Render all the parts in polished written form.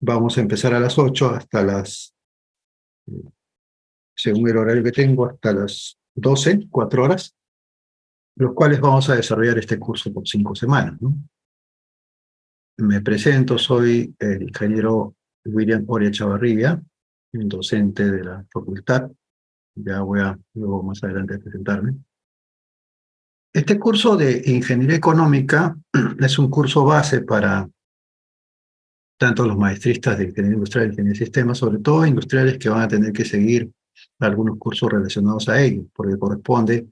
Vamos a empezar a las 8 hasta según el horario que tengo, hasta las 12, 4 horas, los cuales vamos a desarrollar este curso por 5 semanas, ¿no? Me presento, soy el ingeniero William Oria Chavarría, docente de la facultad. Ya voy a luego más adelante presentarme. Este curso de Ingeniería Económica es un curso base para tanto los maestristas de Ingeniería Industrial y Ingeniería de Sistemas, sobre todo industriales que van a tener que seguir algunos cursos relacionados a ello, porque corresponde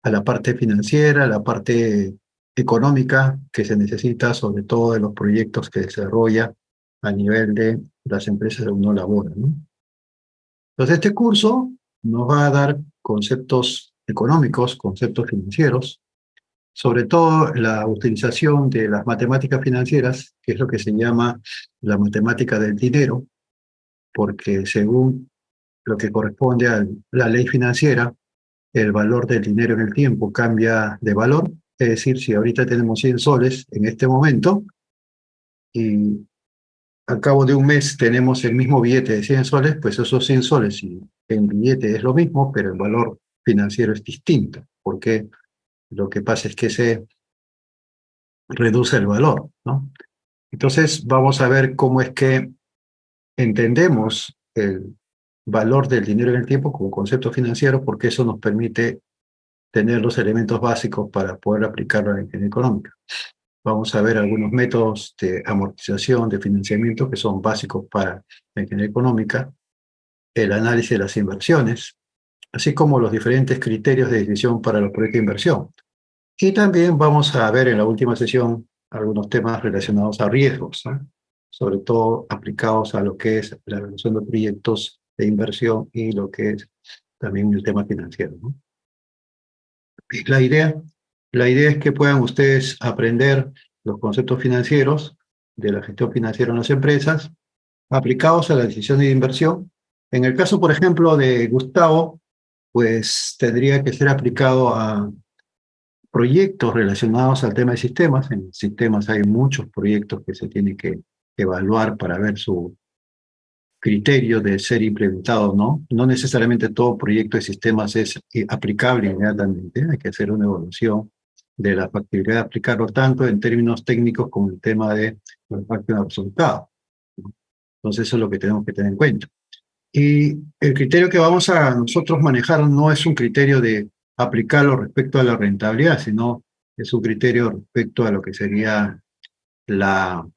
a la parte financiera, a la parte económica que se necesita, sobre todo de los proyectos que desarrolla a nivel de las empresas donde uno labora, ¿no? Entonces, este curso nos va a dar conceptos económicos, conceptos financieros, sobre todo la utilización de las matemáticas financieras, que es lo que se llama la matemática del dinero, porque según lo que corresponde a la ley financiera, el valor del dinero en el tiempo cambia de valor. Es decir, si ahorita tenemos 100 soles en este momento y al cabo de un mes tenemos el mismo billete de 100 soles, pues esos 100 soles y en billete es lo mismo, pero el valor financiero es distinto, porque lo que pasa es que se reduce el valor, ¿no? Entonces vamos a ver cómo es que entendemos el valor del dinero en el tiempo como concepto financiero, porque eso nos permite tener los elementos básicos para poder aplicarlo a la ingeniería económica. Vamos a ver algunos métodos de amortización, de financiamiento que son básicos para la ingeniería económica, el análisis de las inversiones, así como los diferentes criterios de decisión para los proyectos de inversión. Y también vamos a ver en la última sesión algunos temas relacionados a riesgos, ¿no? Sobre todo aplicados a lo que es la evaluación de proyectos de inversión y lo que es también el tema financiero, ¿no? Y la idea es que puedan ustedes aprender los conceptos financieros de la gestión financiera en las empresas, aplicados a las decisiones de inversión. En el caso, por ejemplo, de Gustavo, pues tendría que ser aplicado a proyectos relacionados al tema de sistemas. En sistemas hay muchos proyectos que se tienen que evaluar para ver su criterio de ser implementado, ¿no? No necesariamente todo proyecto de sistemas es aplicable inmediatamente. Hay que hacer una evaluación de la factibilidad de aplicarlo tanto en términos técnicos como el tema de impacto en el resultado, ¿no? Entonces eso es lo que tenemos que tener en cuenta. Y el criterio que vamos a nosotros manejar no es un criterio de aplicarlo respecto a la rentabilidad, sino es un criterio respecto a lo que sería la,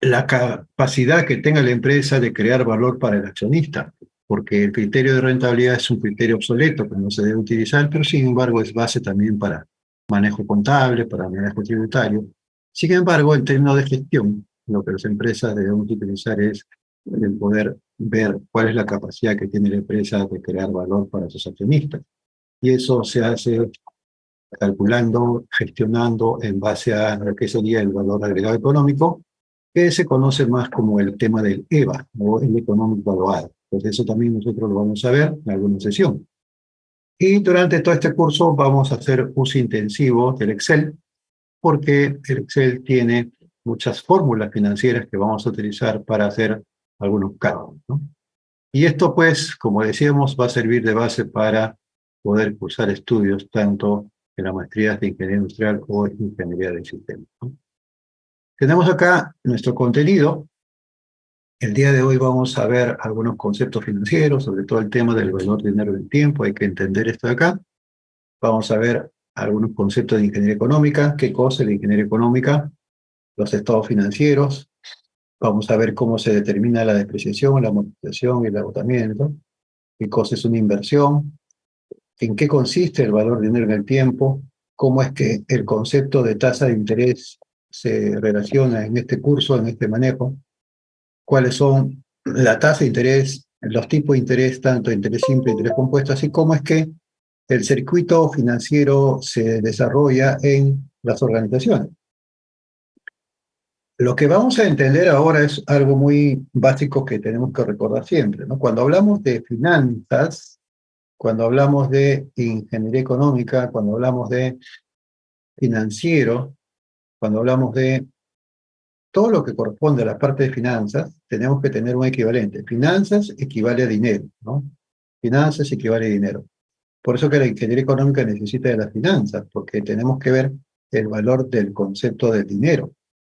la capacidad que tenga la empresa de crear valor para el accionista, porque el criterio de rentabilidad es un criterio obsoleto que no se debe utilizar, pero sin embargo es base también para manejo contable, para manejo tributario. Sin embargo, en términos de gestión, lo que las empresas debemos utilizar es el poder ver cuál es la capacidad que tiene la empresa de crear valor para sus accionistas. Y eso se hace calculando, gestionando en base a lo que sería el valor agregado económico, que se conoce más como el tema del EVA, o el Economic Valuado. Pues eso también nosotros lo vamos a ver en alguna sesión. Y durante todo este curso vamos a hacer uso intensivo del Excel, porque el Excel tiene muchas fórmulas financieras que vamos a utilizar para hacer algunos cálculos, ¿no? Y esto, pues, como decíamos, va a servir de base para poder cursar estudios tanto en las maestrías de Ingeniería Industrial o Ingeniería del Sistema, ¿no? Tenemos acá nuestro contenido. El día de hoy vamos a ver algunos conceptos financieros, sobre todo el tema del valor del dinero del tiempo. Hay que entender esto de acá. Vamos a ver algunos conceptos de ingeniería económica, qué cosa es la ingeniería económica, los estados financieros. Vamos a ver cómo se determina la depreciación, la amortización y el agotamiento, qué cosa es una inversión, en qué consiste el valor del dinero en el tiempo, cómo es que el concepto de tasa de interés se relaciona en este curso, en este manejo, cuáles son la tasa de interés, los tipos de interés, tanto interés simple, interés compuesto, así como es que el circuito financiero se desarrolla en las organizaciones. Lo que vamos a entender ahora es algo muy básico que tenemos que recordar siempre, ¿no? Cuando hablamos de finanzas, cuando hablamos de ingeniería económica, cuando hablamos de financiero, cuando hablamos de todo lo que corresponde a la parte de finanzas, tenemos que tener un equivalente. Finanzas equivale a dinero, ¿no? Finanzas equivale a dinero. Por eso que la ingeniería económica necesita de las finanzas, porque tenemos que ver el valor del concepto del dinero,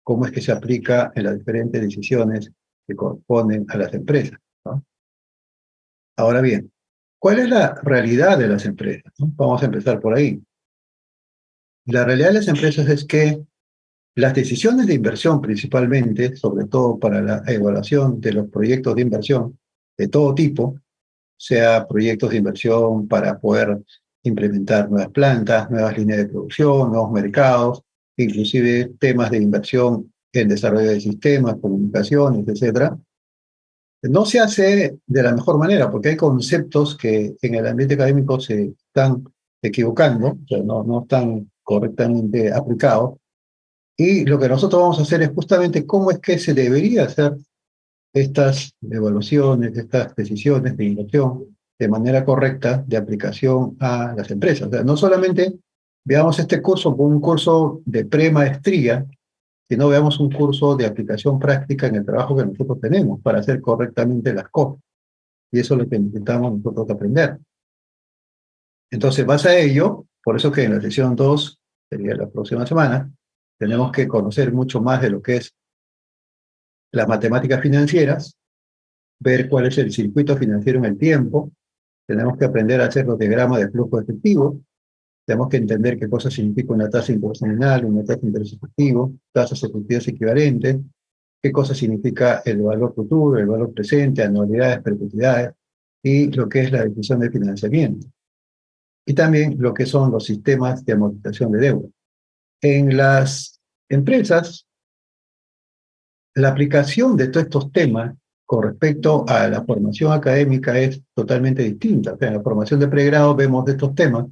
cómo es que se aplica en las diferentes decisiones que corresponden a las empresas, ¿no? Ahora bien, ¿cuál es la realidad de las empresas, ¿no? Vamos a empezar por ahí. La realidad de las empresas es que las decisiones de inversión principalmente, sobre todo para la evaluación de los proyectos de inversión de todo tipo, sea proyectos de inversión para poder implementar nuevas plantas, nuevas líneas de producción, nuevos mercados, inclusive temas de inversión en desarrollo de sistemas, comunicaciones, etcétera, no se hace de la mejor manera, porque hay conceptos que en el ambiente académico se están equivocando, o sea, no están correctamente aplicados, y lo que nosotros vamos a hacer es justamente cómo es que se debería hacer estas evaluaciones, estas decisiones de inversión de manera correcta de aplicación a las empresas. O sea, no solamente veamos este curso como un curso de premaestría, sino veamos un curso de aplicación práctica en el trabajo que nosotros tenemos para hacer correctamente las cosas. Y eso es lo que necesitamos nosotros aprender. Entonces, base a ello, por eso que en la sesión 2, sería la próxima semana, tenemos que conocer mucho más de lo que es las matemáticas financieras, ver cuál es el circuito financiero en el tiempo, tenemos que aprender a hacer los diagramas de flujo efectivo, tenemos que entender qué cosa significa una tasa de interés nominal, una tasa de interés efectivo, tasas efectivas equivalentes, qué cosa significa el valor futuro, el valor presente, anualidades, perpetuidades, y lo que es la decisión de financiamiento. Y también lo que son los sistemas de amortización de deuda. En las empresas, la aplicación de todos estos temas con respecto a la formación académica es totalmente distinta. O sea, en la formación de pregrado vemos de estos temas,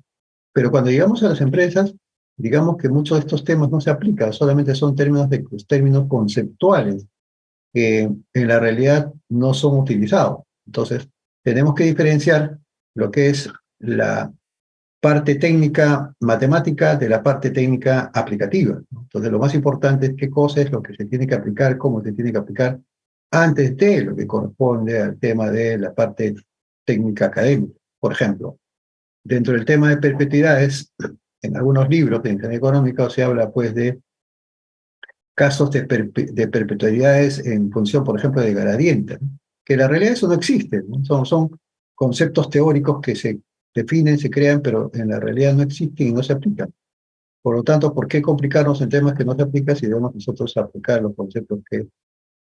pero cuando llegamos a las empresas, digamos que muchos de estos temas no se aplican, solamente son términos conceptuales que en la realidad no son utilizados. Entonces, tenemos que diferenciar lo que es la parte técnica matemática de la parte técnica aplicativa. Entonces, lo más importante es qué cosa es lo que se tiene que aplicar, cómo se tiene que aplicar, antes de lo que corresponde al tema de la parte técnica académica. Por ejemplo, dentro del tema de perpetuidades, en algunos libros de ingeniería económica se habla pues de casos de perpetuidades en función, por ejemplo, de gradiente, ¿no? Que en la realidad eso no existe, ¿no? Son conceptos teóricos que se definen, se crean, pero en la realidad no existen y no se aplican. Por lo tanto, ¿por qué complicarnos en temas que no se aplican si debemos nosotros aplicar los conceptos que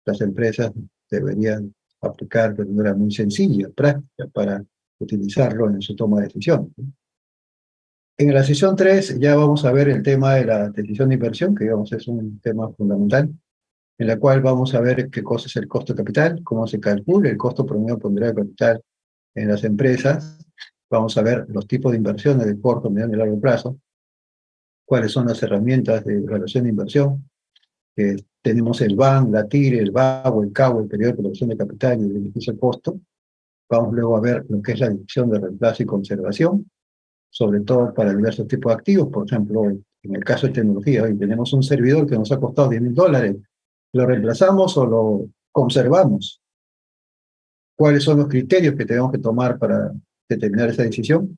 las empresas deberían aplicar de manera muy sencilla, práctica, para utilizarlo en su toma de decisiones, ¿no? En la sesión 3 ya vamos a ver el tema de la decisión de inversión, que digamos es un tema fundamental, en la cual vamos a ver qué cosa es el costo de capital, cómo se calcula el costo promedio ponderado de capital en las empresas. Vamos a ver los tipos de inversiones de corto, mediano y largo plazo, cuáles son las herramientas de evaluación de inversión. Tenemos el BAN, la TIR, el BAO, el CAO, el periodo de producción de capital y el beneficio costo. Vamos luego a ver lo que es la división de reemplazo y conservación, sobre todo para diversos tipos de activos. Por ejemplo, en el caso de tecnología, hoy tenemos un servidor que nos ha costado $10,000. ¿Lo reemplazamos o lo conservamos? ¿Cuáles son los criterios que tenemos que tomar para determinar esa decisión?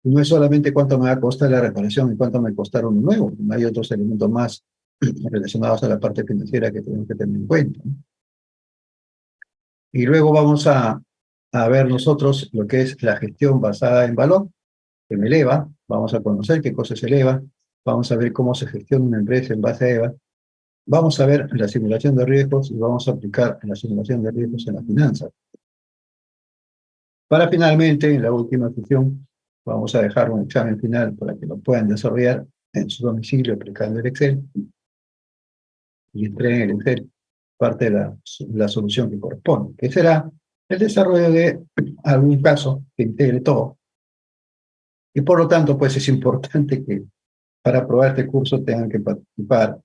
No es solamente cuánto me va a costar la reparación y cuánto me costará uno nuevo. Hay otros elementos más relacionados a la parte financiera que tenemos que tener en cuenta, ¿no? Y luego vamos a ver nosotros lo que es la gestión basada en valor, en el EVA. Vamos a conocer qué cosa es el EVA. Vamos a ver cómo se gestiona una empresa en base a EVA. Vamos a ver la simulación de riesgos y vamos a aplicar la simulación de riesgos en las finanzas. Para finalmente, en la última sesión, vamos a dejar un examen final para que lo puedan desarrollar en su domicilio aplicando el Excel y entreguen el Excel parte de la solución que corresponde, que será el desarrollo de algún caso que integre todo. Y por lo tanto, pues es importante que para aprobar este curso tengan que participar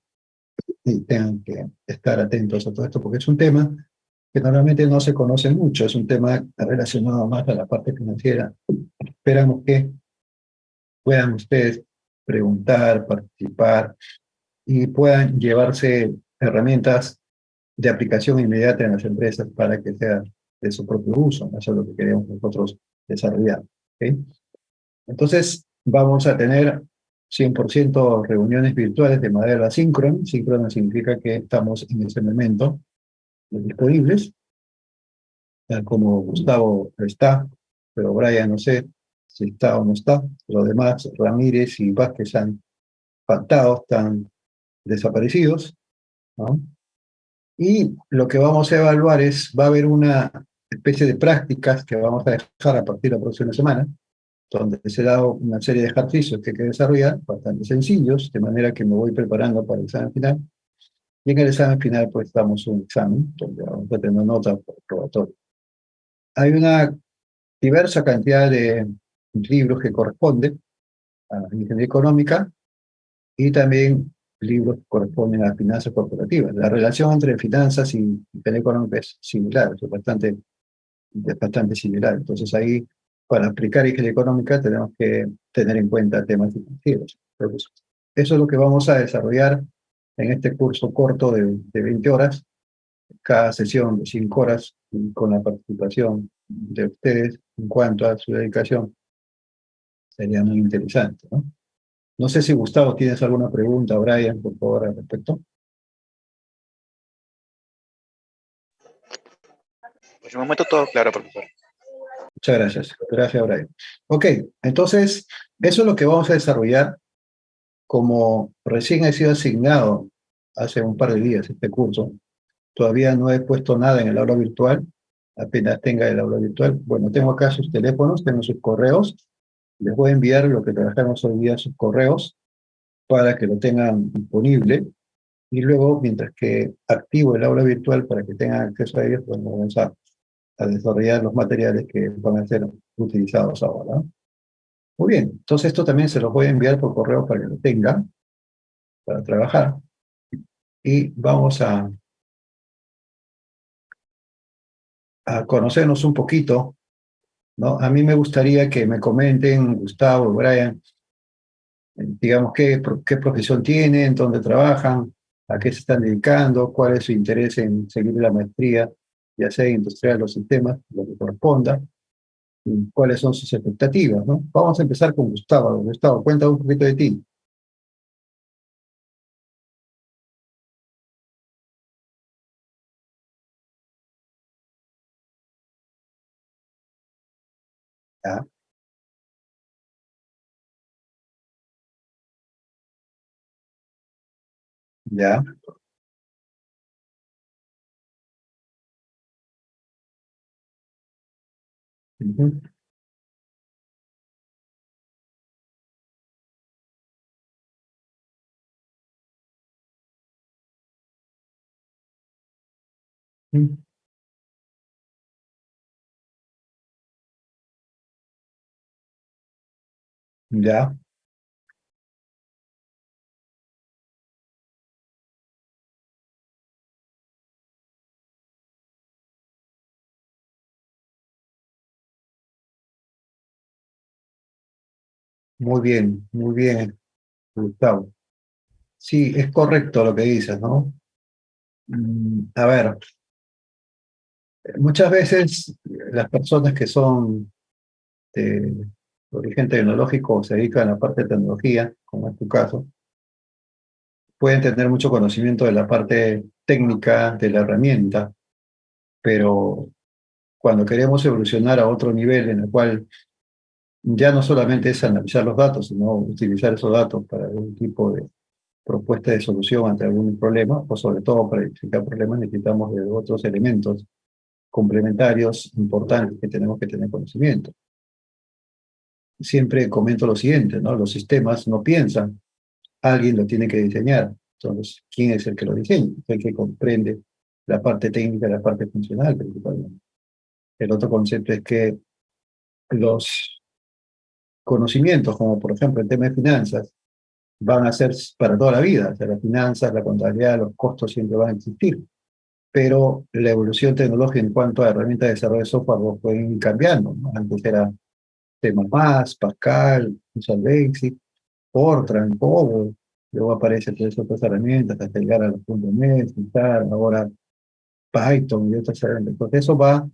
y tengan que estar atentos a todo esto, porque es un tema que normalmente no se conoce mucho, es un tema relacionado más a la parte financiera. Esperamos que puedan ustedes preguntar, participar y puedan llevarse herramientas de aplicación inmediata en las empresas para que sea de su propio uso. Eso es lo que queremos nosotros desarrollar. ¿Okay? Entonces, vamos a tener 100% reuniones virtuales de manera asíncrona. Síncrona significa que estamos en ese momento disponibles, tal como Gustavo está, pero Brian no sé si está o no está. Los demás, Ramírez y Vázquez, han faltado, están desaparecidos, ¿no? Y lo que vamos a evaluar es, va a haber una especie de prácticas que vamos a dejar a partir de la próxima semana, donde se da una serie de ejercicios que hay que desarrollar, bastante sencillos, de manera que me voy preparando para el examen final. Y en el examen final, pues, damos un examen, donde vamos a tener notas por probatorio. Hay una diversa cantidad de libros que corresponden a la ingeniería económica y también libros que corresponden a finanzas corporativas. La relación entre finanzas y ingeniería económica es similar, es bastante similar. Entonces ahí, para aplicar ingeniería económica, tenemos que tener en cuenta temas financieros. Entonces, eso es lo que vamos a desarrollar en este curso corto de 20 horas, cada sesión de 5 horas, y con la participación de ustedes en cuanto a su dedicación. Sería muy interesante, ¿no? No sé si Gustavo tienes alguna pregunta, Brian, por favor, al respecto. Pues de momento todo claro, profesor. Muchas gracias. Gracias, Brian. Ok, entonces, eso es lo que vamos a desarrollar. Como recién he sido asignado hace un par de días este curso, todavía no he puesto nada en el aula virtual. Apenas tenga el aula virtual, bueno, tengo acá sus teléfonos, tengo sus correos. Les voy a enviar lo que trabajamos hoy día, sus correos, para que lo tengan disponible. Y luego, mientras que activo el aula virtual para que tengan acceso a ellos, pues vamos a desarrollar los materiales que van a ser utilizados ahora, ¿no? Muy bien, entonces esto también se los voy a enviar por correo para que lo tengan, para trabajar. Y vamos a conocernos un poquito, ¿no? A mí me gustaría que me comenten, Gustavo, Brian, digamos, qué profesión tienen, dónde trabajan, a qué se están dedicando, cuál es su interés en seguir la maestría, ya sea industrial o sistemas, lo que corresponda, y cuáles son sus expectativas, ¿no? Vamos a empezar con Gustavo. Gustavo, cuéntame un poquito de ti. Ya, ya, ujú, ujú, ya, muy bien, Gustavo. Sí, es correcto lo que dices, ¿no? A ver, muchas veces las personas que son de origen tecnológico o se dedican a la parte de tecnología, como es tu caso, pueden tener mucho conocimiento de la parte técnica de la herramienta, pero cuando queremos evolucionar a otro nivel en el cual ya no solamente es analizar los datos, sino utilizar esos datos para algún tipo de propuesta de solución ante algún problema, o sobre todo para identificar problemas, necesitamos de otros elementos complementarios importantes que tenemos que tener conocimiento. Siempre comento lo siguiente, ¿no? Los sistemas no piensan, alguien lo tiene que diseñar. Entonces, ¿quién es el que lo diseña? El que comprende la parte técnica y la parte funcional principalmente. El otro concepto es que los conocimientos, como por ejemplo el tema de finanzas, van a ser para toda la vida. O sea, las finanzas, la contabilidad, los costos siempre van a existir. Pero la evolución tecnológica en cuanto a herramientas de desarrollo de software pues, pueden ir cambiando, ¿no? Antes era C++, Pascal, Visual Basic, Fortran, Cobol, luego aparecen todas otras herramientas hasta llegar a los .NET, ahora Python y otras herramientas. Entonces eso va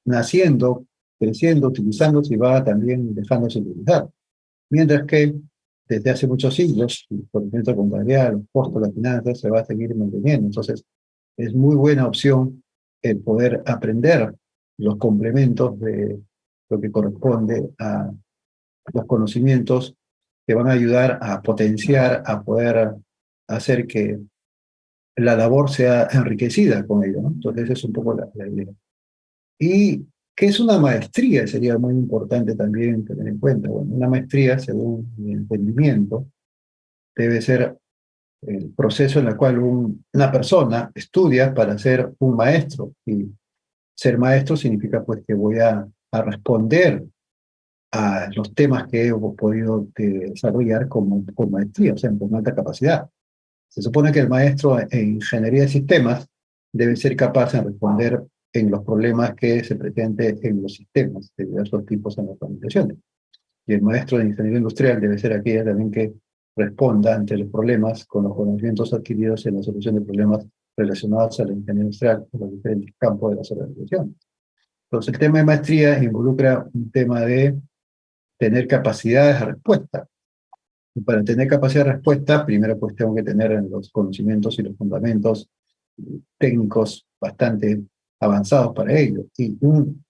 naciendo, creciendo, utilizándose y va también dejándose de utilizar. Mientras que desde hace muchos siglos, el conocimiento contabilidad, los costos, las finanzas, se va a seguir manteniendo. Entonces, es muy buena opción el poder aprender los complementos de lo que corresponde a los conocimientos que van a ayudar a potenciar, a poder hacer que la labor sea enriquecida con ello, ¿no? Entonces, esa es un poco la idea. Y qué es una maestría, sería muy importante también tener en cuenta. Bueno, una maestría, según mi entendimiento, debe ser el proceso en el cual una persona estudia para ser un maestro. Y ser maestro significa pues que voy a responder a los temas que he podido desarrollar con maestría, o sea, con alta capacidad. Se supone que el maestro en ingeniería de sistemas debe ser capaz de responder en los problemas que se presenten en los sistemas de diversos tipos en las organizaciones. Y el maestro de ingeniería industrial debe ser aquella también que responda ante los problemas con los conocimientos adquiridos en la solución de problemas relacionados a la ingeniería industrial en los diferentes campos de las organizaciones. Entonces, el tema de maestría involucra un tema de tener capacidades de respuesta. Y para tener capacidad de respuesta, primero pues tengo que tener los conocimientos y los fundamentos técnicos bastante avanzados para ello. Y un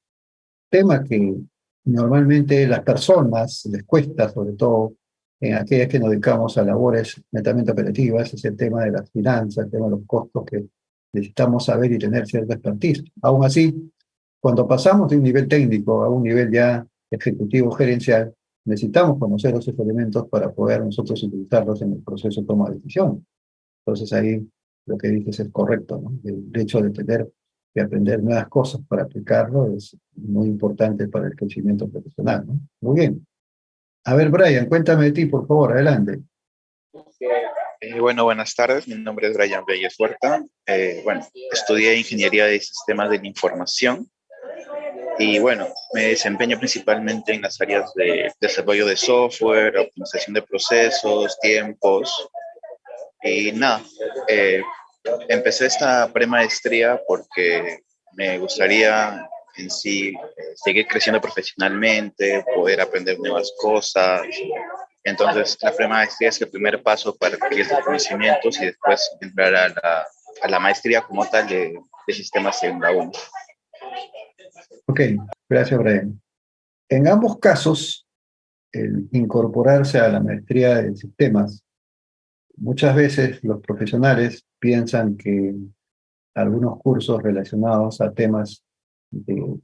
tema que normalmente las personas les cuesta, sobre todo en aquellas que nos dedicamos a labores netamente operativas, es el tema de las finanzas, el tema de los costos que necesitamos saber y tener cierta expertise. Aún así, cuando pasamos de un nivel técnico a un nivel ya ejecutivo gerencial, necesitamos conocer esos elementos para poder nosotros utilizarlos en el proceso de toma de decisiones. Entonces ahí lo que dices es correcto, ¿no? El hecho de tener que aprender nuevas cosas para aplicarlo es muy importante para el crecimiento profesional, ¿no? Muy bien. A ver, Brian, cuéntame de ti, por favor, adelante. Bueno, buenas tardes. Mi nombre es Brian Reyes Huerta. Bueno, estudié Ingeniería de Sistemas de la Información y bueno, me desempeño principalmente en las áreas de desarrollo de software, optimización de procesos, tiempos y nada. Empecé esta premaestría porque me gustaría en sí seguir creciendo profesionalmente, poder aprender nuevas cosas. Entonces, la premaestría es el primer paso para adquirir estos conocimientos y después entrar a la maestría como tal de sistemas en la UNI. Ok, gracias, Brian. En ambos casos, el incorporarse a la maestría de sistemas, muchas veces los profesionales piensan que algunos cursos relacionados a temas de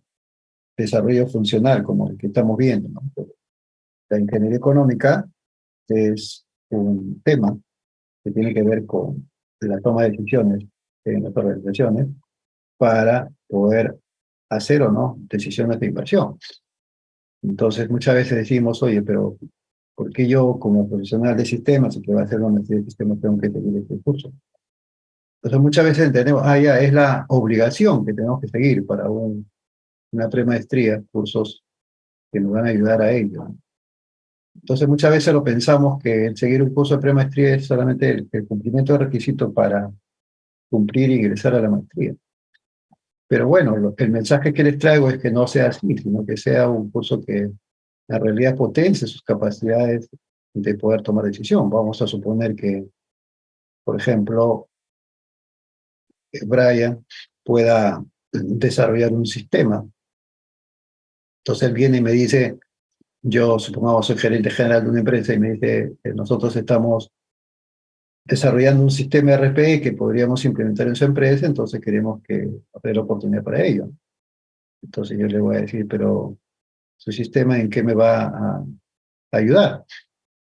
desarrollo funcional, como el que estamos viendo, ¿no? La ingeniería económica es un tema que tiene que ver con la toma de decisiones en las organizaciones para poder hacer o no decisiones de inversión. Entonces, muchas veces decimos, oye, pero ¿por qué yo, como profesional de sistemas y que va a hacer una maestría de sistemas, tengo que seguir este curso? Entonces, muchas veces entendemos, ya es la obligación que tenemos que seguir para una premaestría, cursos que nos van a ayudar a ello. Entonces, muchas veces lo pensamos que el seguir un curso de premaestría es solamente el cumplimiento de requisitos para cumplir e ingresar a la maestría. Pero bueno, el mensaje que les traigo es que no sea así, sino que sea un curso que en realidad potencie sus capacidades de poder tomar decisión. Vamos a suponer que, por ejemplo, Brian pueda desarrollar un sistema. Entonces él viene y me dice, yo supongamos soy gerente general de una empresa y me dice, nosotros estamos desarrollando un sistema RP que podríamos implementar en su empresa, entonces queremos que abrir la oportunidad para ello. Entonces yo le voy a decir, pero su sistema en qué me va a ayudar.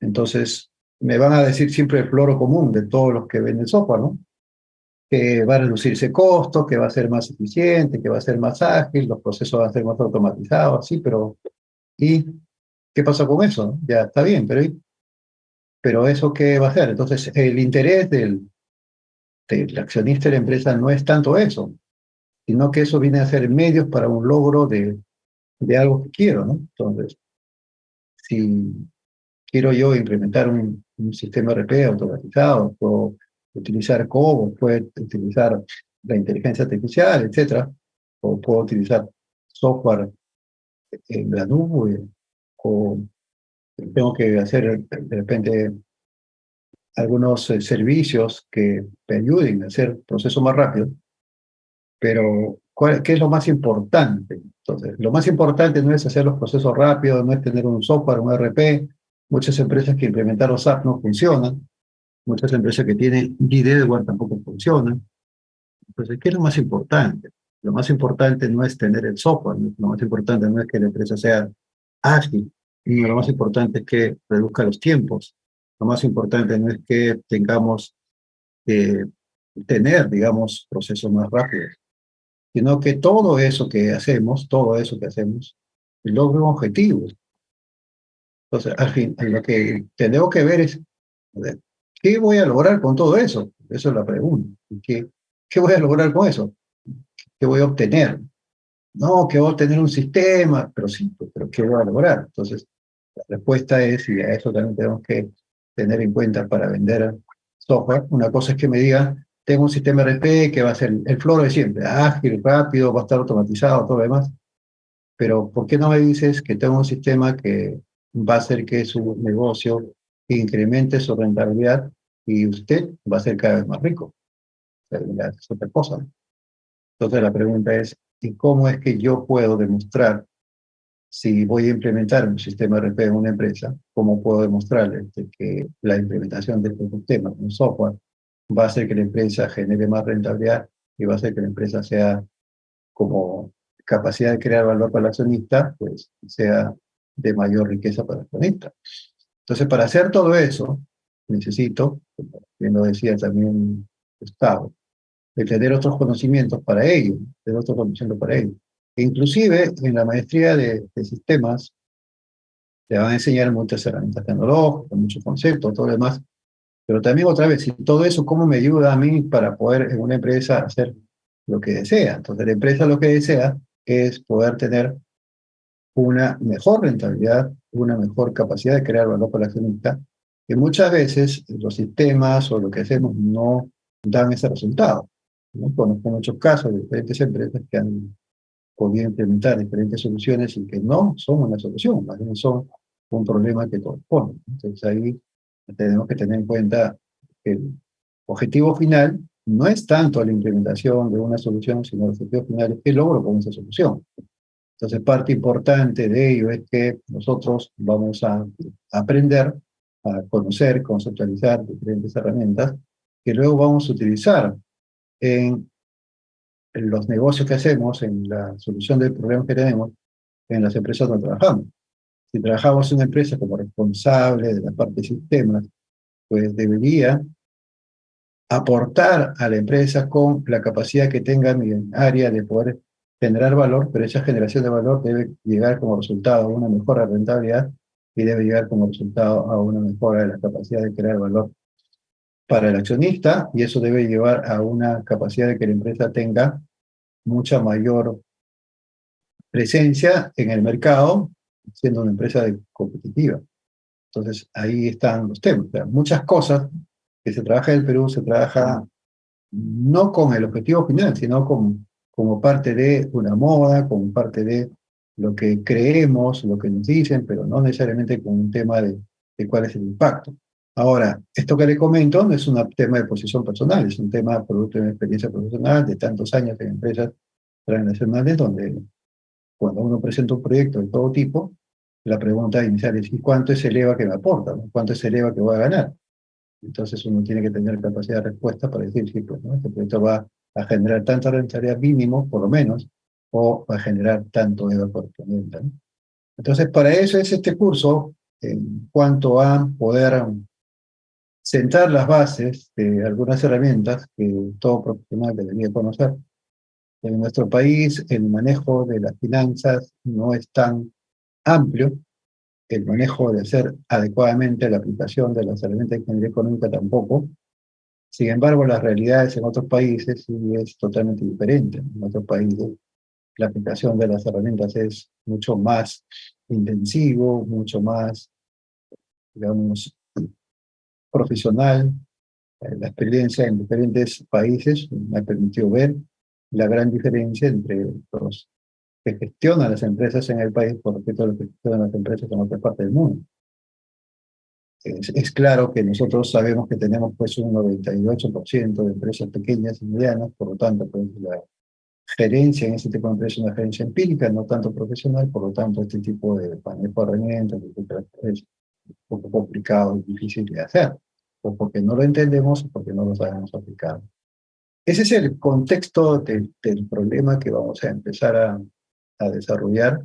Entonces me van a decir siempre el floro común de todos los que venden software, ¿no? Que va a reducirse costos, que va a ser más eficiente, que va a ser más ágil, los procesos van a ser más automatizados, sí, pero ¿y qué pasa con eso? Ya está bien, pero ¿eso qué va a hacer? Entonces el interés del accionista de la empresa no es tanto eso, sino que eso viene a ser medios para un logro de algo que quiero, ¿no? Entonces, si quiero yo implementar un un sistema RP automatizado, puedo utilizar COBOL, puedo utilizar la inteligencia artificial, etcétera, o puedo utilizar software en la nube, o tengo que hacer de repente algunos servicios que me ayuden a hacer procesos más rápidos, pero ¿qué es lo más importante? Entonces, lo más importante no es hacer los procesos rápidos, no es tener un software, un ERP. Muchas empresas que implementaron SAP no funcionan, muchas empresas que tienen GDeware tampoco funcionan. Entonces, ¿qué es lo más importante? Lo más importante no es tener el software, lo más importante no es que la empresa sea ágil, y lo más importante es que reduzca los tiempos. Lo más importante no es que tengamos que tener, digamos, procesos más rápidos, sino que todo eso que hacemos, logre un objetivo. Entonces, al fin, lo que tenemos que ver es, a ver, ¿qué voy a lograr con todo eso? Esa es la pregunta. ¿Qué voy a lograr con eso? ¿Qué voy a obtener? No, que voy a obtener un sistema, pero sí, pero ¿qué voy a lograr? Entonces, la respuesta es, y a eso también tenemos que tener en cuenta para vender software. Una cosa es que me digan, tengo un sistema RP que va a ser el floro de siempre, ágil, rápido, va a estar automatizado, todo lo demás. Pero ¿por qué no me dices que tengo un sistema que va a hacer que su negocio incremente su rentabilidad y usted va a ser cada vez más rico? Es otra cosa, ¿no? Entonces la pregunta es, ¿y cómo es que yo puedo demostrar si voy a implementar un sistema RP en una empresa? ¿Cómo puedo demostrarle que la implementación de este sistema, un software, va a hacer que la empresa genere más rentabilidad y va a hacer que la empresa sea como capacidad de crear valor para el accionista, pues sea de mayor riqueza para el accionista? Entonces, para hacer todo eso, necesito, como bien lo decía también Gustavo, de tener otros conocimientos para ello, tener otros conocimientos para ello. E inclusive, en la maestría de sistemas, te van a enseñar muchas herramientas tecnológicas, muchos conceptos, todo lo demás, pero también otra vez, si todo eso, ¿cómo me ayuda a mí para poder en una empresa hacer lo que desea? Entonces, la empresa lo que desea es poder tener una mejor rentabilidad, una mejor capacidad de crear valor para el accionista, que muchas veces los sistemas o lo que hacemos no dan ese resultado, ¿no? Conozco muchos casos de diferentes empresas que han podido implementar diferentes soluciones y que no son una solución, más bien son un problema que corresponde. Entonces ahí tenemos que tener en cuenta que el objetivo final no es tanto la implementación de una solución, sino el objetivo final es qué logro con esa solución. Entonces, parte importante de ello es que nosotros vamos a aprender a conocer, conceptualizar diferentes herramientas que luego vamos a utilizar en los negocios que hacemos, en la solución del problema que tenemos, en las empresas donde trabajamos. Si trabajamos en una empresa como responsable de la parte de sistemas, pues debería aportar a la empresa con la capacidad que tenga mi área de poder generar valor, pero esa generación de valor debe llegar como resultado a una mejora de rentabilidad y debe llegar como resultado a una mejora de la capacidad de crear valor para el accionista, y eso debe llevar a una capacidad de que la empresa tenga mucha mayor presencia en el mercado, siendo una empresa competitiva. Entonces, ahí están los temas. O sea, muchas cosas que se trabaja en el Perú se trabaja no con el objetivo final, sino como parte de una moda, como parte de lo que creemos, lo que nos dicen, pero no necesariamente con un tema de cuál es el impacto. Ahora, esto que le comento no es un tema de posición personal, es un tema producto de una experiencia profesional de tantos años en empresas transnacionales donde cuando uno presenta un proyecto de todo tipo, la pregunta inicial es: ¿y cuánto es el EVA que me aporta? ¿No? ¿Cuánto es el EVA que voy a ganar? Entonces uno tiene que tener capacidad de respuesta para decir, sí, pues, ¿no? Este proyecto va a generar tanta rentabilidad mínimo, por lo menos, o va a generar tanto EVA correspondiente, ¿no? Entonces, para eso es este curso, en cuanto a poder sentar las bases de algunas herramientas que todo profesional debería conocer. En nuestro país, el manejo de las finanzas no es tan amplio, el manejo de hacer adecuadamente la aplicación de las herramientas de ingeniería económica tampoco. Sin embargo, las realidades en otros países sí es totalmente diferente. En otros países la aplicación de las herramientas es mucho más intensivo, mucho más, digamos, profesional, la experiencia en diferentes países me ha permitido ver la gran diferencia entre los que gestionan las empresas en el país con respecto a lo que gestionan las empresas en otra parte del mundo. Es claro que nosotros sabemos que tenemos pues un 98% de empresas pequeñas y medianas, por lo tanto, pues, la gerencia en este tipo de empresas es una gerencia empírica, no tanto profesional, por lo tanto, este tipo de manejo de herramientas etcétera, es un poco complicado y difícil de hacer, o porque no lo entendemos o porque no lo sabemos aplicar. Ese es el contexto del problema que vamos a empezar a desarrollar.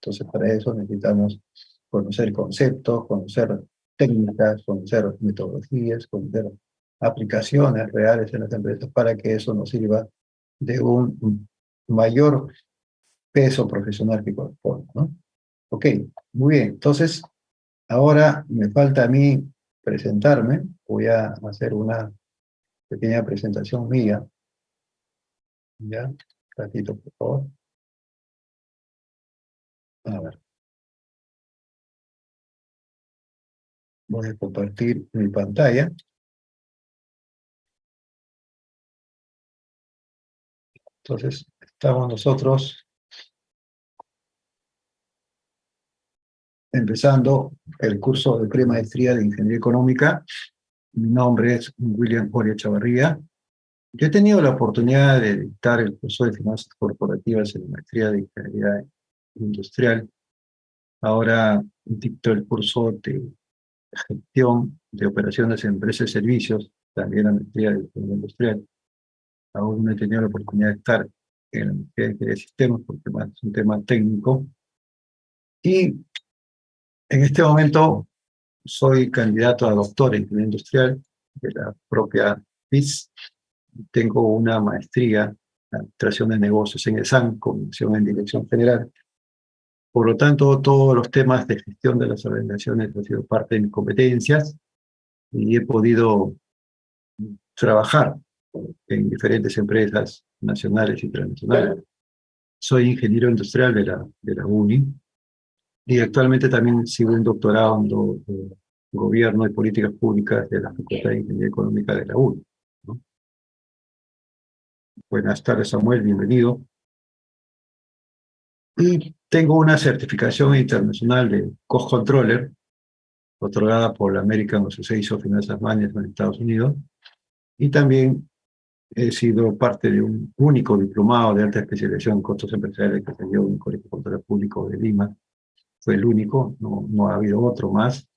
Entonces, para eso necesitamos conocer conceptos, conocer técnicas, conocer metodologías, conocer aplicaciones reales en las empresas para que eso nos sirva de un mayor peso profesional que corresponde, ¿no? Ok, muy bien. Entonces, ahora me falta a mí presentarme. Voy a hacer una pequeña presentación mía. Ya, un ratito, por favor. A ver, voy a compartir mi pantalla. Entonces, estamos nosotros empezando el curso de premaestría de Ingeniería Económica. Mi nombre es William Oria Chavarría. Yo he tenido la oportunidad de dictar el curso de Finanzas Corporativas en la maestría de Ingeniería Industrial. Ahora dicto el curso de Gestión de Operaciones en Empresas y Servicios, también la maestría de Ingeniería Industrial. Aún no he tenido la oportunidad de estar en la maestría de Ingeniería de Sistemas porque es un tema técnico. Y en este momento soy candidato a doctor en Ingeniería Industrial de la propia FIS. Tengo una maestría en Administración de Negocios en ESAN, con mención en Dirección General. Por lo tanto, todos los temas de gestión de las organizaciones han sido parte de mis competencias y he podido trabajar en diferentes empresas nacionales y internacionales. Soy ingeniero industrial de la UNI y actualmente también sigo un doctorado en Gobierno y Políticas Públicas de la Facultad de Ingeniería Económica de la UNI, ¿no? Buenas tardes, Samuel, bienvenido. Y tengo una certificación internacional de Cost Controller, otorgada por la American Association of Financial Management en Estados Unidos, y también he sido parte de un único diplomado de alta especialización en costos empresariales que se dio en el Colegio de Contadores Públicos de Lima. Fue el único, no ha habido otro más.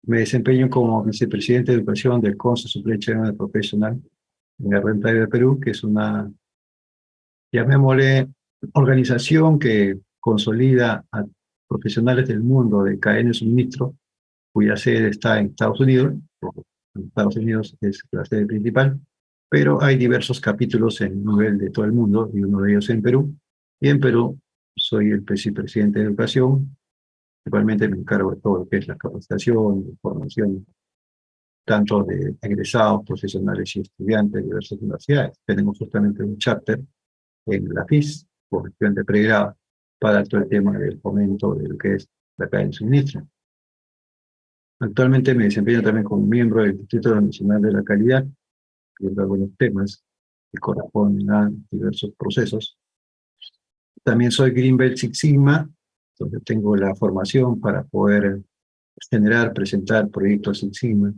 Me desempeño como vicepresidente de educación del Council Supply Chain Professional en la Renta de Perú, que es una, llamémosle, organización que consolida a profesionales del mundo de cadena de suministro, cuya sede está en Estados Unidos. En Estados Unidos es la sede principal, pero hay diversos capítulos en nivel de todo el mundo, y uno de ellos en Perú. Y en Perú soy el vicepresidente de educación. Igualmente me encargo de todo lo que es la capacitación, formación, tanto de egresados, profesionales y estudiantes de diversas universidades. Tenemos justamente un chápter en la FIS, por estudiante de pregrado, para todo el tema del fomento de lo que es la cadena de suministro. Actualmente me desempeño también como miembro del Instituto Nacional de la Calidad, viendo algunos temas que corresponden a diversos procesos. También soy Green Belt Six Sigma, donde tengo la formación para poder generar, presentar proyectos Six Sigma.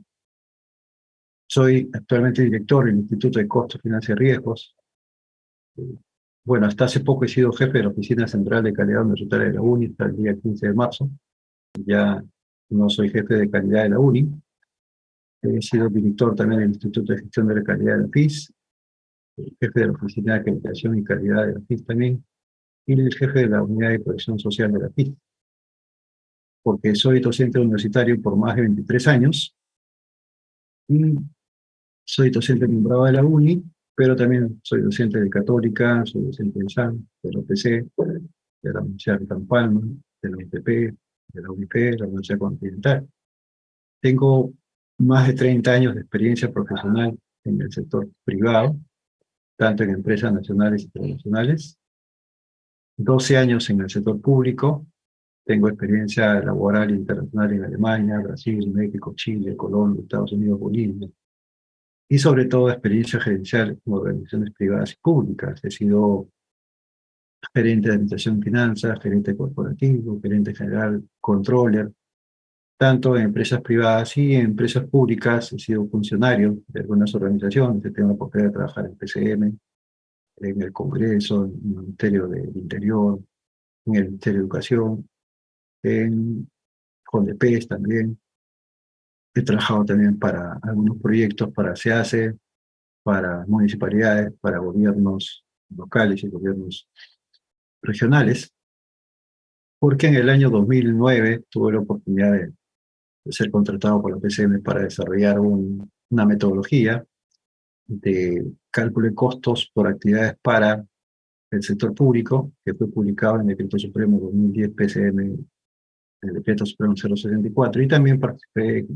Soy actualmente director del Instituto de Costos, Finanzas y Riesgos. Bueno, hasta hace poco he sido jefe de la Oficina Central de Calidad Universitaria de la UNI hasta el día 15 de marzo. Ya no soy jefe de calidad de la UNI. He sido director también del Instituto de Gestión de la Calidad de la FIS, el jefe de la Oficina de Acreditación y Calidad de la FIS también, y el jefe de la Unidad de Protección Social de la FIS. Porque soy docente universitario por más de 23 años y soy docente nombrado de la UNI, pero también soy docente de Católica, soy docente de SAN, de la UPC, de la Universidad de San Palma, de la UTP, de la UNIP, de la Universidad Continental. Tengo más de 30 años de experiencia profesional en el sector privado, tanto en empresas nacionales y internacionales, 12 años en el sector público, Tengo experiencia laboral internacional en Alemania, Brasil, México, Chile, Colombia, Estados Unidos, Bolivia. Y sobre todo experiencia gerencial en organizaciones privadas y públicas. He sido gerente de administración y finanzas, gerente corporativo, gerente general, controller, tanto en empresas privadas y en empresas públicas. He sido funcionario de algunas organizaciones, he tenido la oportunidad de trabajar en PCM, en el Congreso, en el Ministerio del Interior, en el Ministerio de Educación, en CONDEPES también. He trabajado también para algunos proyectos, para SEACE, para municipalidades, para gobiernos locales y gobiernos regionales, porque en el año 2009 tuve la oportunidad de ser contratado por la PCM para desarrollar una metodología de cálculo de costos por actividades para el sector público, que fue publicado en el Decreto Supremo 2010 PCM, en el Decreto Supremo 064, y también participé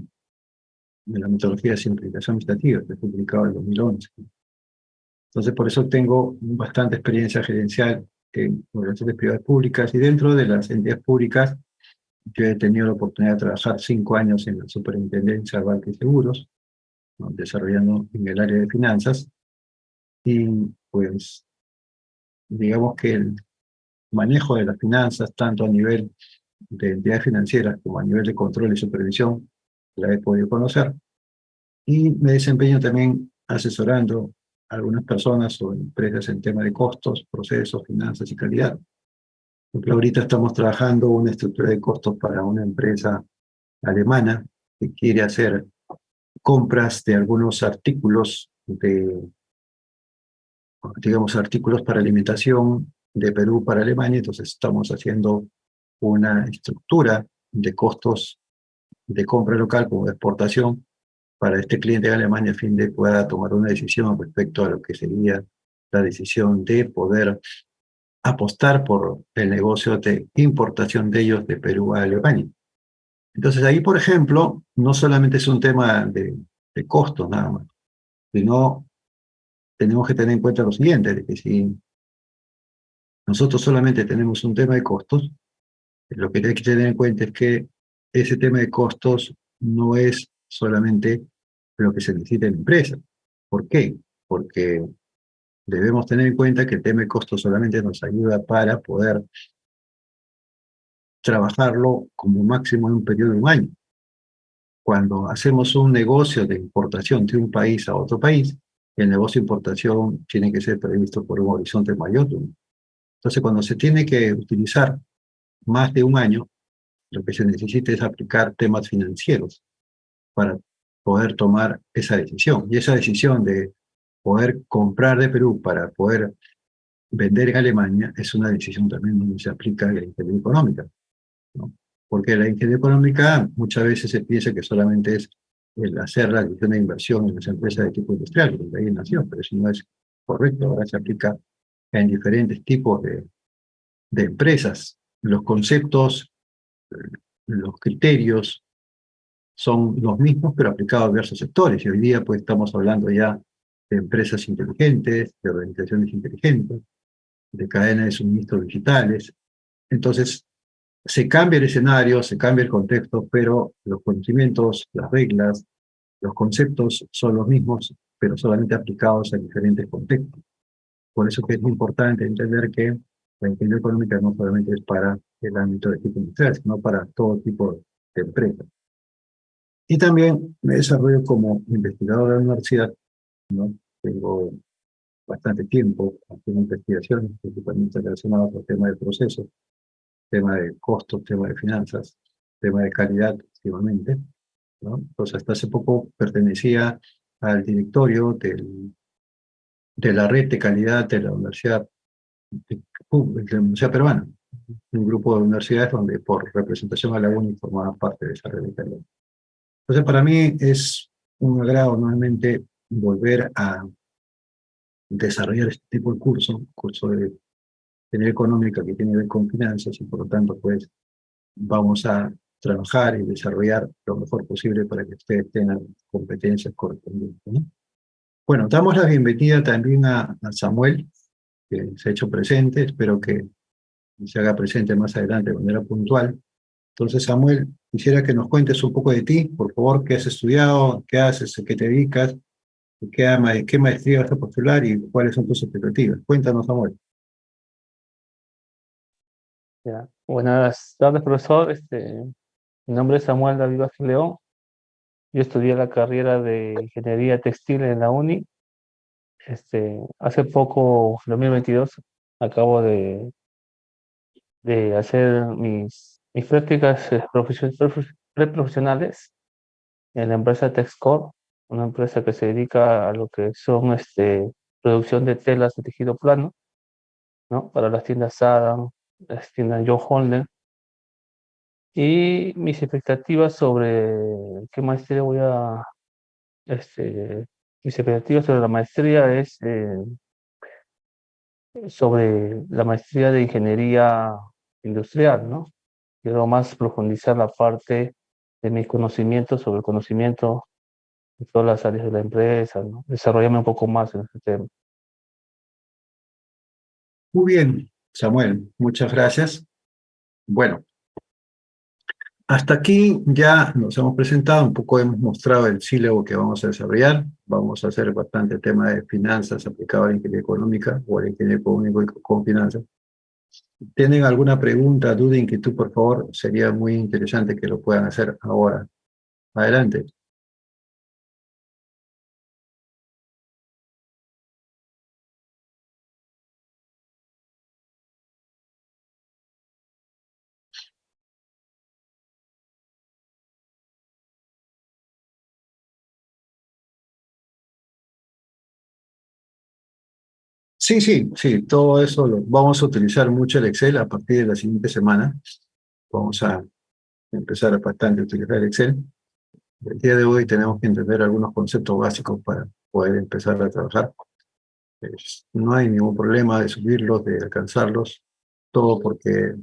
de la metodología de simplificación administrativa, que fue publicado en 2011. Entonces, por eso tengo bastante experiencia gerencial en organizaciones privadas públicas, y dentro de las entidades públicas, yo he tenido la oportunidad de trabajar 5 años en la Superintendencia de Banca y Seguros, ¿no?, desarrollando en el área de finanzas, y pues digamos que el manejo de las finanzas, tanto a nivel de entidades financieras como a nivel de control y supervisión, la he podido conocer, y me desempeño también asesorando a algunas personas o empresas en tema de costos, procesos, finanzas y calidad. Porque ahorita estamos trabajando una estructura de costos para una empresa alemana que quiere hacer compras de algunos artículos digamos, artículos para alimentación de Perú para Alemania. Entonces estamos haciendo una estructura de costos de compra local como de exportación para este cliente de Alemania, a fin de pueda tomar una decisión respecto a lo que sería la decisión de poder apostar por el negocio de importación de ellos de Perú a Alemania. Entonces ahí, por ejemplo, no solamente es un tema de costos nada más, sino tenemos que tener en cuenta lo siguiente, de que si nosotros solamente tenemos un tema de costos, lo que hay que tener en cuenta es que ese tema de costos no es solamente lo que se necesita en la empresa. ¿Por qué? Porque debemos tener en cuenta que el tema de costos solamente nos ayuda para poder trabajarlo como máximo en un periodo de un año. Cuando hacemos un negocio de importación de un país a otro país, el negocio de importación tiene que ser previsto por un horizonte mayor. Entonces, cuando se tiene que utilizar más de un año, lo que se necesita es aplicar temas financieros para poder tomar esa decisión. Y esa decisión de poder comprar de Perú para poder vender en Alemania es una decisión también donde se aplica la ingeniería económica, ¿no? Porque la ingeniería económica muchas veces se piensa que solamente es el hacer la decisión de inversión en las empresas de tipo industrial, donde ahí nació, pero eso no es correcto. Ahora se aplica en diferentes tipos de empresas. Los conceptos, los criterios son los mismos, pero aplicados a diversos sectores. Y hoy día pues estamos hablando ya de empresas inteligentes, de organizaciones inteligentes, de cadenas de suministros digitales. Entonces, se cambia el escenario, se cambia el contexto, pero los conocimientos, las reglas, los conceptos son los mismos, pero solamente aplicados a diferentes contextos. Por eso que es muy importante entender que la ingeniería económica no solamente es para el ámbito de tipo industrial, sino para todo tipo de empresas. Y también me desarrollo como investigador de la universidad, ¿no? Tengo bastante tiempo haciendo investigaciones, principalmente relacionadas con temas de procesos, tema de costos, tema de finanzas, tema de calidad, últimamente, ¿no? Entonces, hasta hace poco pertenecía al directorio de la red de calidad de la de la Universidad Peruana, un grupo de universidades donde por representación a la UNI formaba parte de esa red de calidad. Entonces, para mí es un agrado nuevamente volver a desarrollar este tipo de curso de ingeniería económica que tiene que ver con finanzas, y por lo tanto, pues vamos a trabajar y desarrollar lo mejor posible para que ustedes tengan competencias correspondientes, ¿no? Bueno, damos la bienvenida también a Samuel, que se ha hecho presente. Espero que y se haga presente más adelante de manera puntual. Entonces, Samuel, quisiera que nos cuentes un poco de ti, por favor, qué has estudiado, qué haces, a qué te dedicas, qué maestría vas a postular y cuáles son tus expectativas. Cuéntanos, Samuel. Ya. Buenas tardes, profesor. Mi nombre es Samuel David Vázquez León. Yo estudié la carrera de Ingeniería Textil en la UNI. Hace poco, 2022, acabo de hacer mis prácticas preprofesionales en la empresa Texcor, una empresa que se dedica a lo que son producción de telas de tejido plano, ¿no? Para las tiendas Adam, las tiendas John Holden. Y mis expectativas sobre qué maestría mis expectativas sobre la maestría es sobre la maestría de ingeniería industrial, ¿no? Quiero más profundizar la parte de mis conocimientos sobre el conocimiento de todas las áreas de la empresa, ¿no? Desarrollarme un poco más en este tema. Muy bien, Samuel, muchas gracias. Bueno, hasta aquí ya nos hemos presentado, un poco hemos mostrado el sílabo que vamos a desarrollar. Vamos a hacer bastante tema de finanzas aplicado a la ingeniería económica o a la ingeniería económica con finanzas. ¿Tienen alguna pregunta, duda, inquietud, por favor? Sería muy interesante que lo puedan hacer ahora. Adelante. Sí, sí, sí, todo eso lo vamos a utilizar mucho el Excel a partir de la siguiente semana. Vamos a empezar bastante a utilizar el Excel. El día de hoy tenemos que entender algunos conceptos básicos para poder empezar a trabajar. No hay ningún problema de subirlos, de alcanzarlos, todo porque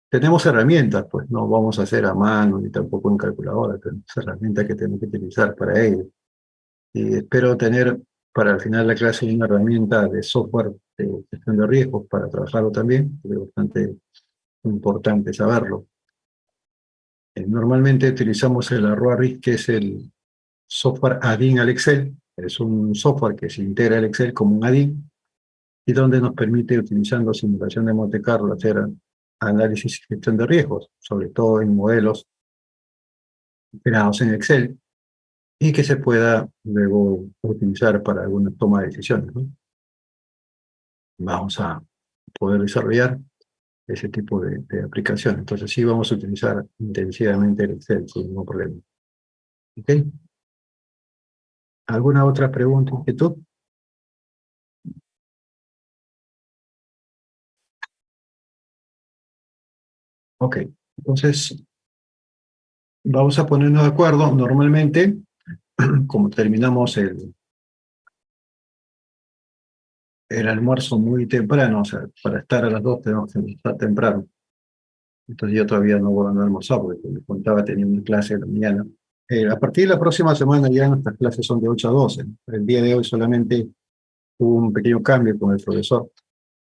tenemos herramientas, pues no vamos a hacer a mano ni tampoco en calculadora, tenemos herramientas que tenemos que utilizar para ello. Y espero tener para el final de la clase una herramienta de software de gestión de riesgos para trabajarlo también, es bastante importante saberlo. Normalmente utilizamos el Arroba RISC, que es el software add-in al Excel. Es un software que se integra al Excel como un add-in y donde nos permite, utilizando simulación de Monte Carlo, hacer análisis y gestión de riesgos, sobre todo en modelos creados en Excel, y que se pueda luego utilizar para alguna toma de decisiones, ¿no? Vamos a poder desarrollar ese tipo de aplicación. Entonces sí vamos a utilizar intensivamente el Excel sin ningún problema. ¿Ok? ¿Alguna otra pregunta, inquietud? Ok, entonces vamos a ponernos de acuerdo. Normalmente, como terminamos el almuerzo muy temprano, o sea, para estar a las 2 tenemos que estar temprano. Entonces yo todavía no voy a almorzar porque como les contaba, tenía una clase de la mañana. A partir de la próxima semana ya nuestras clases son de 8 a 12. El día de hoy solamente hubo un pequeño cambio con el profesor,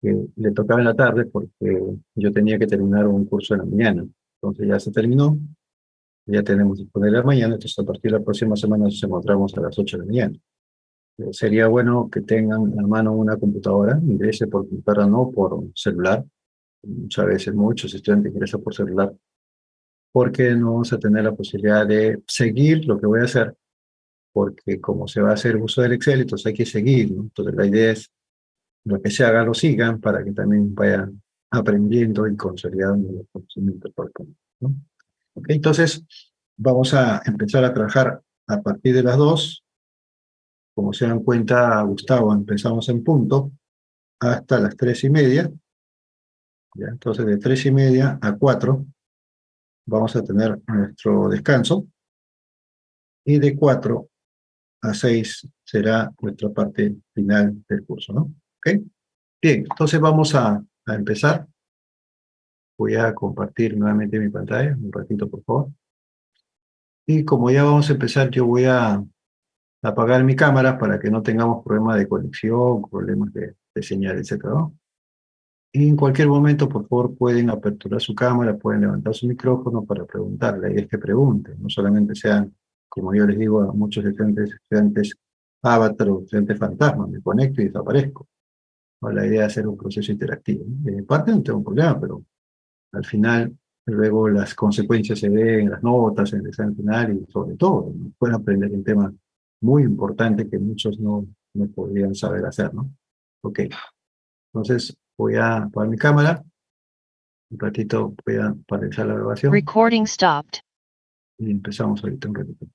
que le tocaba en la tarde porque yo tenía que terminar un curso en la mañana. Entonces ya se terminó, ya tenemos disponible la mañana, entonces a partir de la próxima semana nos encontramos a las 8 de la mañana. Sería bueno que tengan a mano una computadora, ingrese por computadora, no por celular. Muchas veces muchos estudiantes ingresan por celular porque no vamos a tener la posibilidad de seguir lo que voy a hacer, porque como se va a hacer uso del Excel, entonces hay que seguir, ¿no? Entonces la idea es lo que se haga lo sigan para que también vayan aprendiendo y consolidando los conocimientos por el ¿no? Okay, entonces vamos a empezar a trabajar a partir de las 2. Como se dan cuenta, Gustavo, empezamos en punto hasta las 3:30. ¿Ya? Entonces de 3:30 a 4 vamos a tener nuestro descanso y de 4 a 6 será nuestra parte final del curso, ¿no? ¿Ok? Bien, entonces vamos a empezar. Voy a compartir nuevamente mi pantalla, un ratito por favor. Y como ya vamos a empezar, yo voy a apagar mi cámara para que no tengamos problemas de conexión, problemas de señal, etc., ¿no? Y en cualquier momento, por favor, pueden aperturar su cámara, pueden levantar su micrófono para preguntar. La idea es que pregunten, no solamente sean, como yo les digo a muchos estudiantes avatar o estudiantes fantasma, me conecto y desaparezco. No, la idea es hacer un proceso interactivo, ¿no? De mi parte no tengo problema, pero al final, luego las consecuencias se ven en las notas, en el examen final y sobre todo, ¿no? Pueden aprender un tema muy importante que muchos no podrían saber hacer, ¿no? Ok, entonces voy a apagar mi cámara, un ratito voy a paralizar la grabación Recording stopped. y empezamos ahorita un ratito.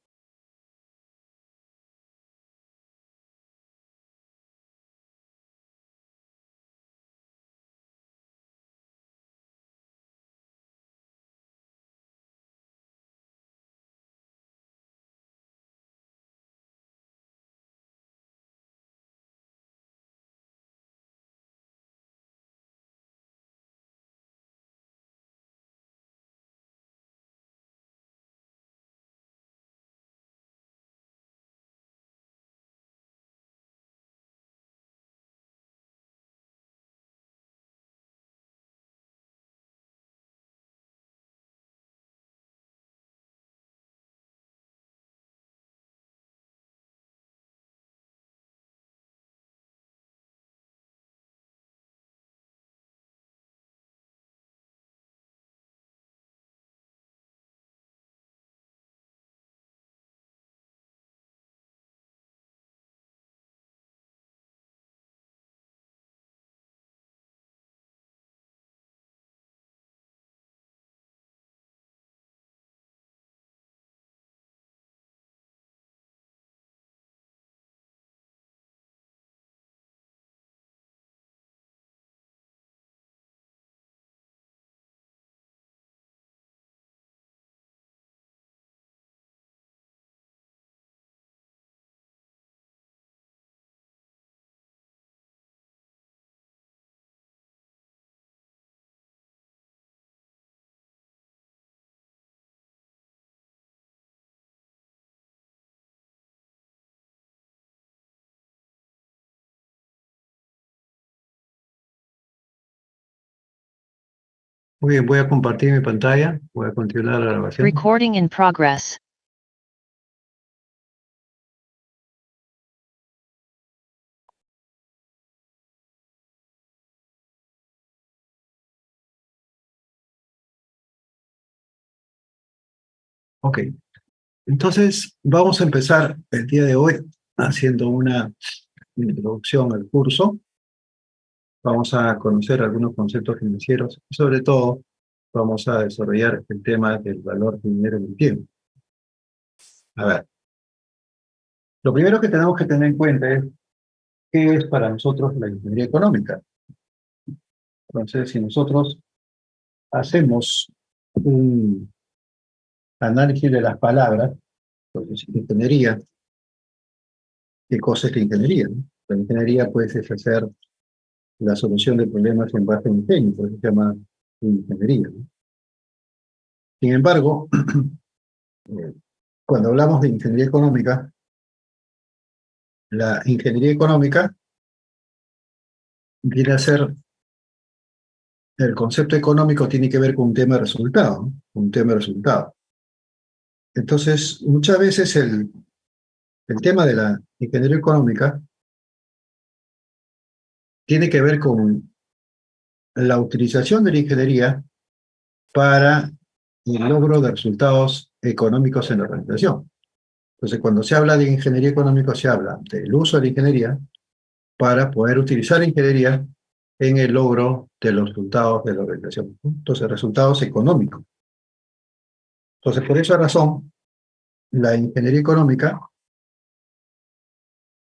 Muy bien, voy a compartir mi pantalla, voy a continuar la grabación. Recording in progress. Ok, entonces vamos a empezar el día de hoy haciendo una introducción al curso. Vamos a conocer algunos conceptos financieros y sobre todo vamos a desarrollar el tema del valor del dinero en el tiempo. A ver, lo primero que tenemos que tener en cuenta es qué es para nosotros la ingeniería económica. Entonces, si nosotros hacemos un análisis de las palabras, entonces ingeniería, ¿qué cosa es la ingeniería? ¿No? La ingeniería pues es hacer la solución de problemas en base a ingenio, por eso se llama ingeniería, ¿no? Sin embargo, cuando hablamos de ingeniería económica, la ingeniería económica viene a ser, el concepto económico tiene que ver con un tema de resultado, ¿no? Un tema de resultado. Entonces, muchas veces el tema de la ingeniería económica tiene que ver con la utilización de la ingeniería para el logro de resultados económicos en la organización. Entonces, cuando se habla de ingeniería económica, se habla del uso de la ingeniería para poder utilizar la ingeniería en el logro de los resultados de la organización. Entonces, resultados económicos. Entonces, por esa razón, la ingeniería económica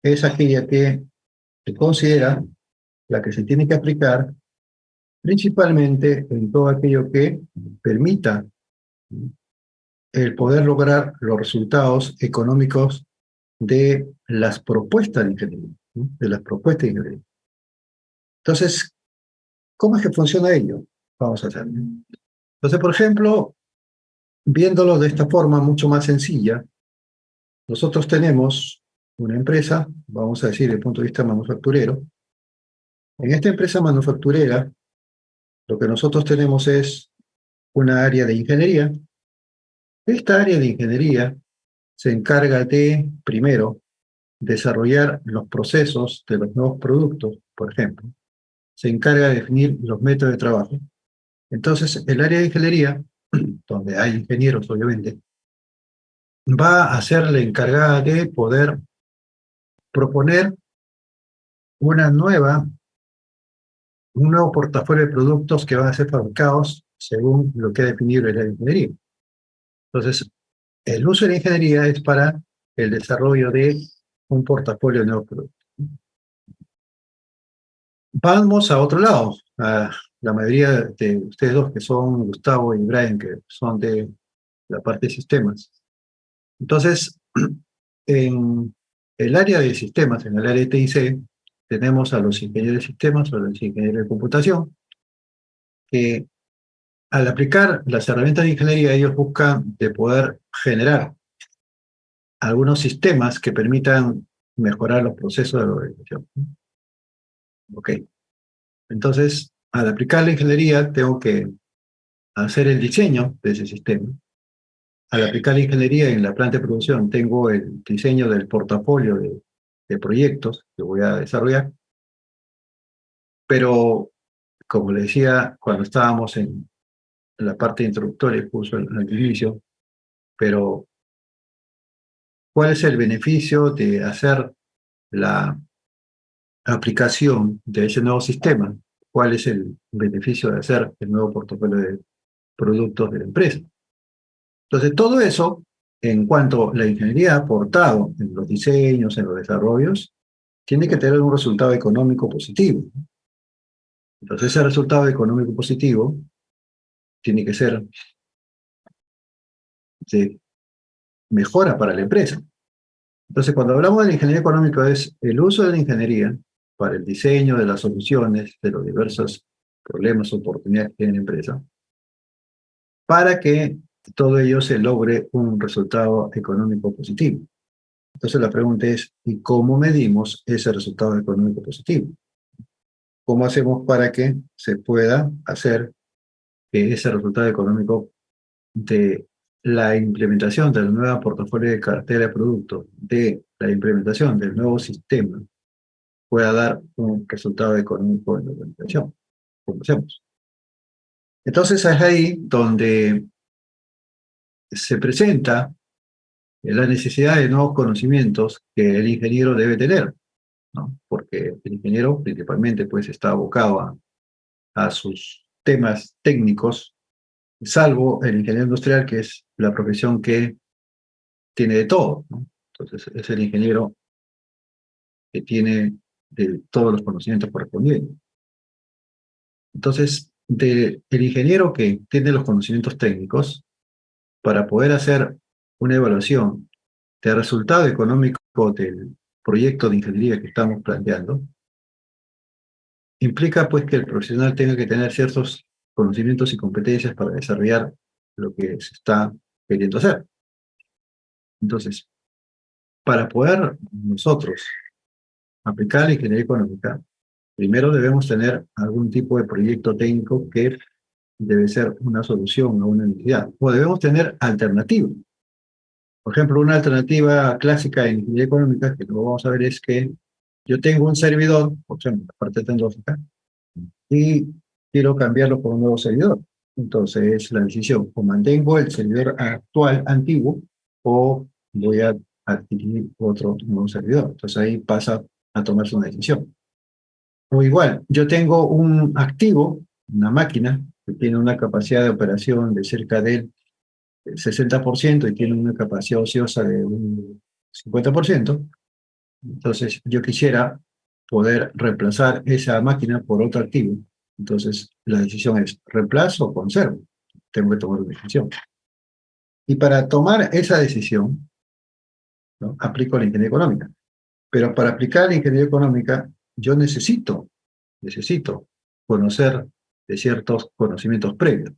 es aquella que se considera la que se tiene que aplicar principalmente en todo aquello que permita el poder lograr los resultados económicos de las propuestas de ingeniería, ¿no? De las propuestas de ingeniería. Entonces, ¿cómo es que funciona ello? Vamos a hacerlo. Entonces, por ejemplo, viéndolo de esta forma mucho más sencilla, nosotros tenemos una empresa, vamos a decir, desde el punto de vista manufacturero. En esta empresa manufacturera lo que nosotros tenemos es una área de ingeniería. Esta área de ingeniería se encarga de, primero, desarrollar los procesos de los nuevos productos, por ejemplo. Se encarga de definir los métodos de trabajo. Entonces, el área de ingeniería, donde hay ingenieros, obviamente, va a ser la encargada de poder proponer una nueva, un nuevo portafolio de productos que van a ser fabricados según lo que ha definido el área de ingeniería. Entonces, el uso de la ingeniería es para el desarrollo de un portafolio de nuevos productos. Vamos a otro lado. A la mayoría de ustedes dos, que son Gustavo y Brian, que son de la parte de sistemas. Entonces, en el área de sistemas, en el área de TIC, tenemos a los ingenieros de sistemas, a los ingenieros de computación, que al aplicar las herramientas de ingeniería, ellos buscan de poder generar algunos sistemas que permitan mejorar los procesos de la organización. Ok. Entonces, al aplicar la ingeniería, tengo que hacer el diseño de ese sistema. Al aplicar la ingeniería en la planta de producción, tengo el diseño del portafolio de proyectos que voy a desarrollar. Pero, como le decía, cuando estábamos en la parte introductoria, puso al inicio, pero ¿cuál es el beneficio de hacer la aplicación de ese nuevo sistema? ¿Cuál es el beneficio de hacer el nuevo portafolio de productos de la empresa? Entonces, todo eso, en cuanto a la ingeniería ha aportado en los diseños, en los desarrollos, tiene que tener un resultado económico positivo. Entonces, ese resultado económico positivo tiene que ser de mejora para la empresa. Entonces, cuando hablamos de la ingeniería económica, es el uso de la ingeniería para el diseño de las soluciones de los diversos problemas o oportunidades que tiene la empresa, para que todo ello se logre un resultado económico positivo. Entonces, la pregunta es, ¿y cómo medimos ese resultado económico positivo? ¿Cómo hacemos para que se pueda hacer que ese resultado económico de la implementación del nuevo portafolio de cartera de productos, de la implementación del nuevo sistema, pueda dar un resultado económico en la organización, como hacemos? Entonces es ahí donde se presenta la necesidad de nuevos conocimientos que el ingeniero debe tener, ¿no? Porque el ingeniero principalmente pues está abocado a sus temas técnicos, salvo el ingeniero industrial, que es la profesión que tiene de todo, ¿no? Entonces es el ingeniero que tiene de todos los conocimientos correspondientes. Entonces, el ingeniero que tiene los conocimientos técnicos, para poder hacer una evaluación del resultado económico del proyecto de ingeniería que estamos planteando, implica pues que el profesional tenga que tener ciertos conocimientos y competencias para desarrollar lo que se está queriendo hacer. Entonces, para poder nosotros aplicar la ingeniería económica, primero debemos tener algún tipo de proyecto técnico que debe ser una solución a una necesidad, o debemos tener alternativas. Por ejemplo, una alternativa clásica en ingeniería económica, que luego vamos a ver, es que yo tengo un servidor, por ejemplo, la parte tecnológica, y quiero cambiarlo por un nuevo servidor. Entonces, la decisión, o mantengo el servidor actual, antiguo, o voy a adquirir otro nuevo servidor. Entonces, ahí pasa a tomarse una decisión. O igual, yo tengo un activo, una máquina, que tiene una capacidad de operación de cerca del 60% y tiene una capacidad ociosa de un 50%. Entonces, yo quisiera poder reemplazar esa máquina por otro activo. Entonces, la decisión es, ¿reemplazo o conservo? Tengo que tomar una decisión. Y para tomar esa decisión, ¿no?, aplico la ingeniería económica. Pero para aplicar la ingeniería económica, yo necesito conocer de ciertos conocimientos previos.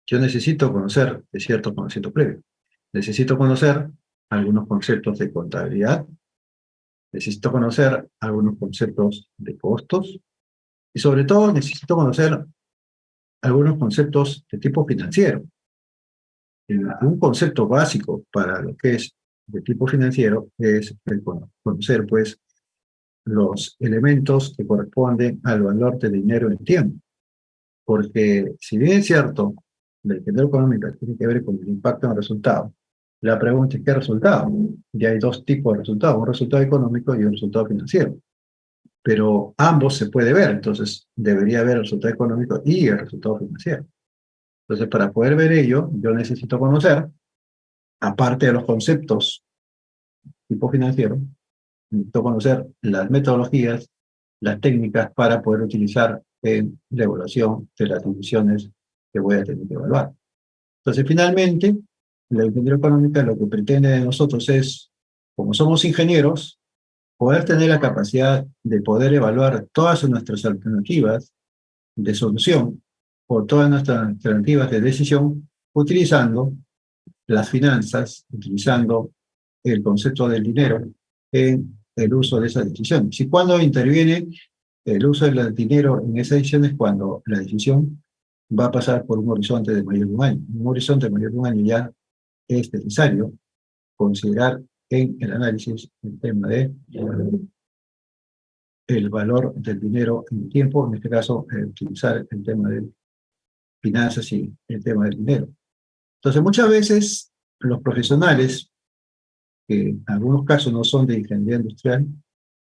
Yo necesito conocer de ciertos conocimientos previos. Necesito conocer algunos conceptos de contabilidad, necesito conocer algunos conceptos de costos, y sobre todo necesito conocer algunos conceptos de tipo financiero. Un concepto básico para lo que es de tipo financiero es el conocer, pues, los elementos que corresponden al valor del dinero en tiempo. Porque si bien es cierto, la ingeniería económica tiene que ver con el impacto en el resultado, la pregunta es ¿qué resultado? Y hay dos tipos de resultados, un resultado económico y un resultado financiero. Pero ambos se puede ver, entonces debería haber el resultado económico y el resultado financiero. Entonces, para poder ver ello, yo necesito conocer, aparte de los conceptos tipo financiero, necesito conocer las metodologías, las técnicas para poder utilizar en la evaluación de las decisiones que voy a tener que evaluar. Entonces, finalmente, la ingeniería económica lo que pretende de nosotros es, como somos ingenieros, poder tener la capacidad de poder evaluar todas nuestras alternativas de solución o todas nuestras alternativas de decisión utilizando las finanzas, utilizando el concepto del dinero en el uso de esas decisiones. Y cuando interviene el uso del dinero en esas decisiones, cuando la decisión va a pasar por un horizonte de mayor de un año. Un horizonte de mayor de un año ya es necesario considerar en el análisis el tema de el valor del dinero en el tiempo, en este caso, utilizar el tema de finanzas y el tema del dinero. Entonces, muchas veces los profesionales, que en algunos casos no son de ingeniería industrial,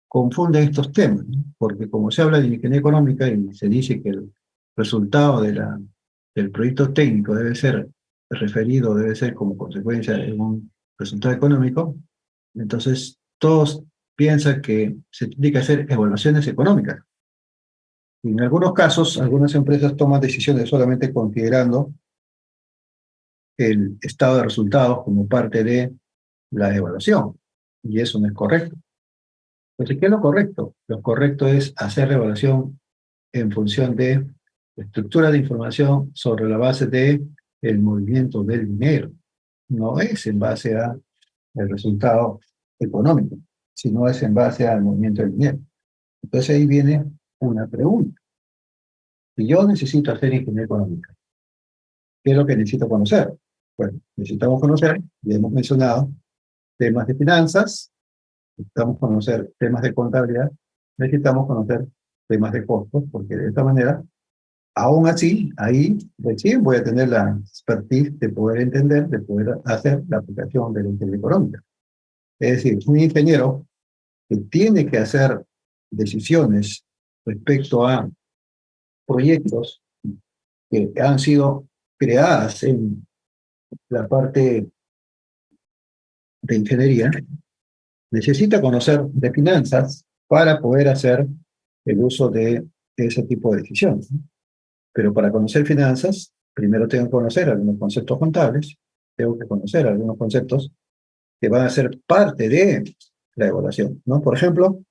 confunden estos temas, ¿no? Porque como se habla de ingeniería económica y se dice que el resultado del proyecto técnico debe ser referido, debe ser como consecuencia de un resultado económico, entonces todos piensan que se tiene que hacer evaluaciones económicas. Y en algunos casos, algunas empresas toman decisiones solamente considerando el estado de resultados como parte de la evaluación. Y eso no es correcto. Entonces, ¿qué es lo correcto? Lo correcto es hacer la evaluación en función de estructura de información sobre la base de el movimiento del dinero. No es en base a el resultado económico, sino es en base al movimiento del dinero. Entonces ahí viene una pregunta. Si yo necesito hacer ingeniería económica, ¿qué es lo que necesito conocer? Bueno, necesitamos conocer, ya hemos mencionado, temas de finanzas, necesitamos conocer temas de contabilidad, necesitamos conocer temas de costos, porque de esta manera, aún así, ahí recién voy a tener la expertise de poder entender, de poder hacer la aplicación de la ingeniería económica. Es decir, un ingeniero que tiene que hacer decisiones respecto a proyectos que han sido creadas en la parte de ingeniería, necesita conocer de finanzas para poder hacer el uso de ese tipo de decisiones. Pero para conocer finanzas, primero tengo que conocer algunos conceptos contables, tengo que conocer algunos conceptos que van a ser parte de la evaluación, ¿no? Por ejemplo,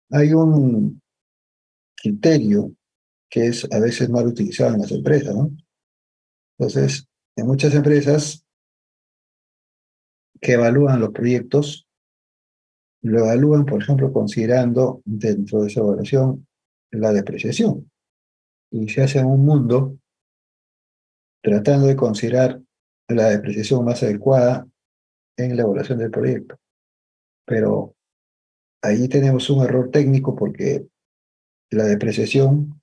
hay un criterio que es a veces mal utilizado en las empresas, ¿no? Entonces, en muchas empresas que evalúan los proyectos, lo evalúan, por ejemplo, considerando dentro de esa evaluación la depreciación. Y se hace en un mundo tratando de considerar la depreciación más adecuada en la evaluación del proyecto. Pero ahí tenemos un error técnico porque la depreciación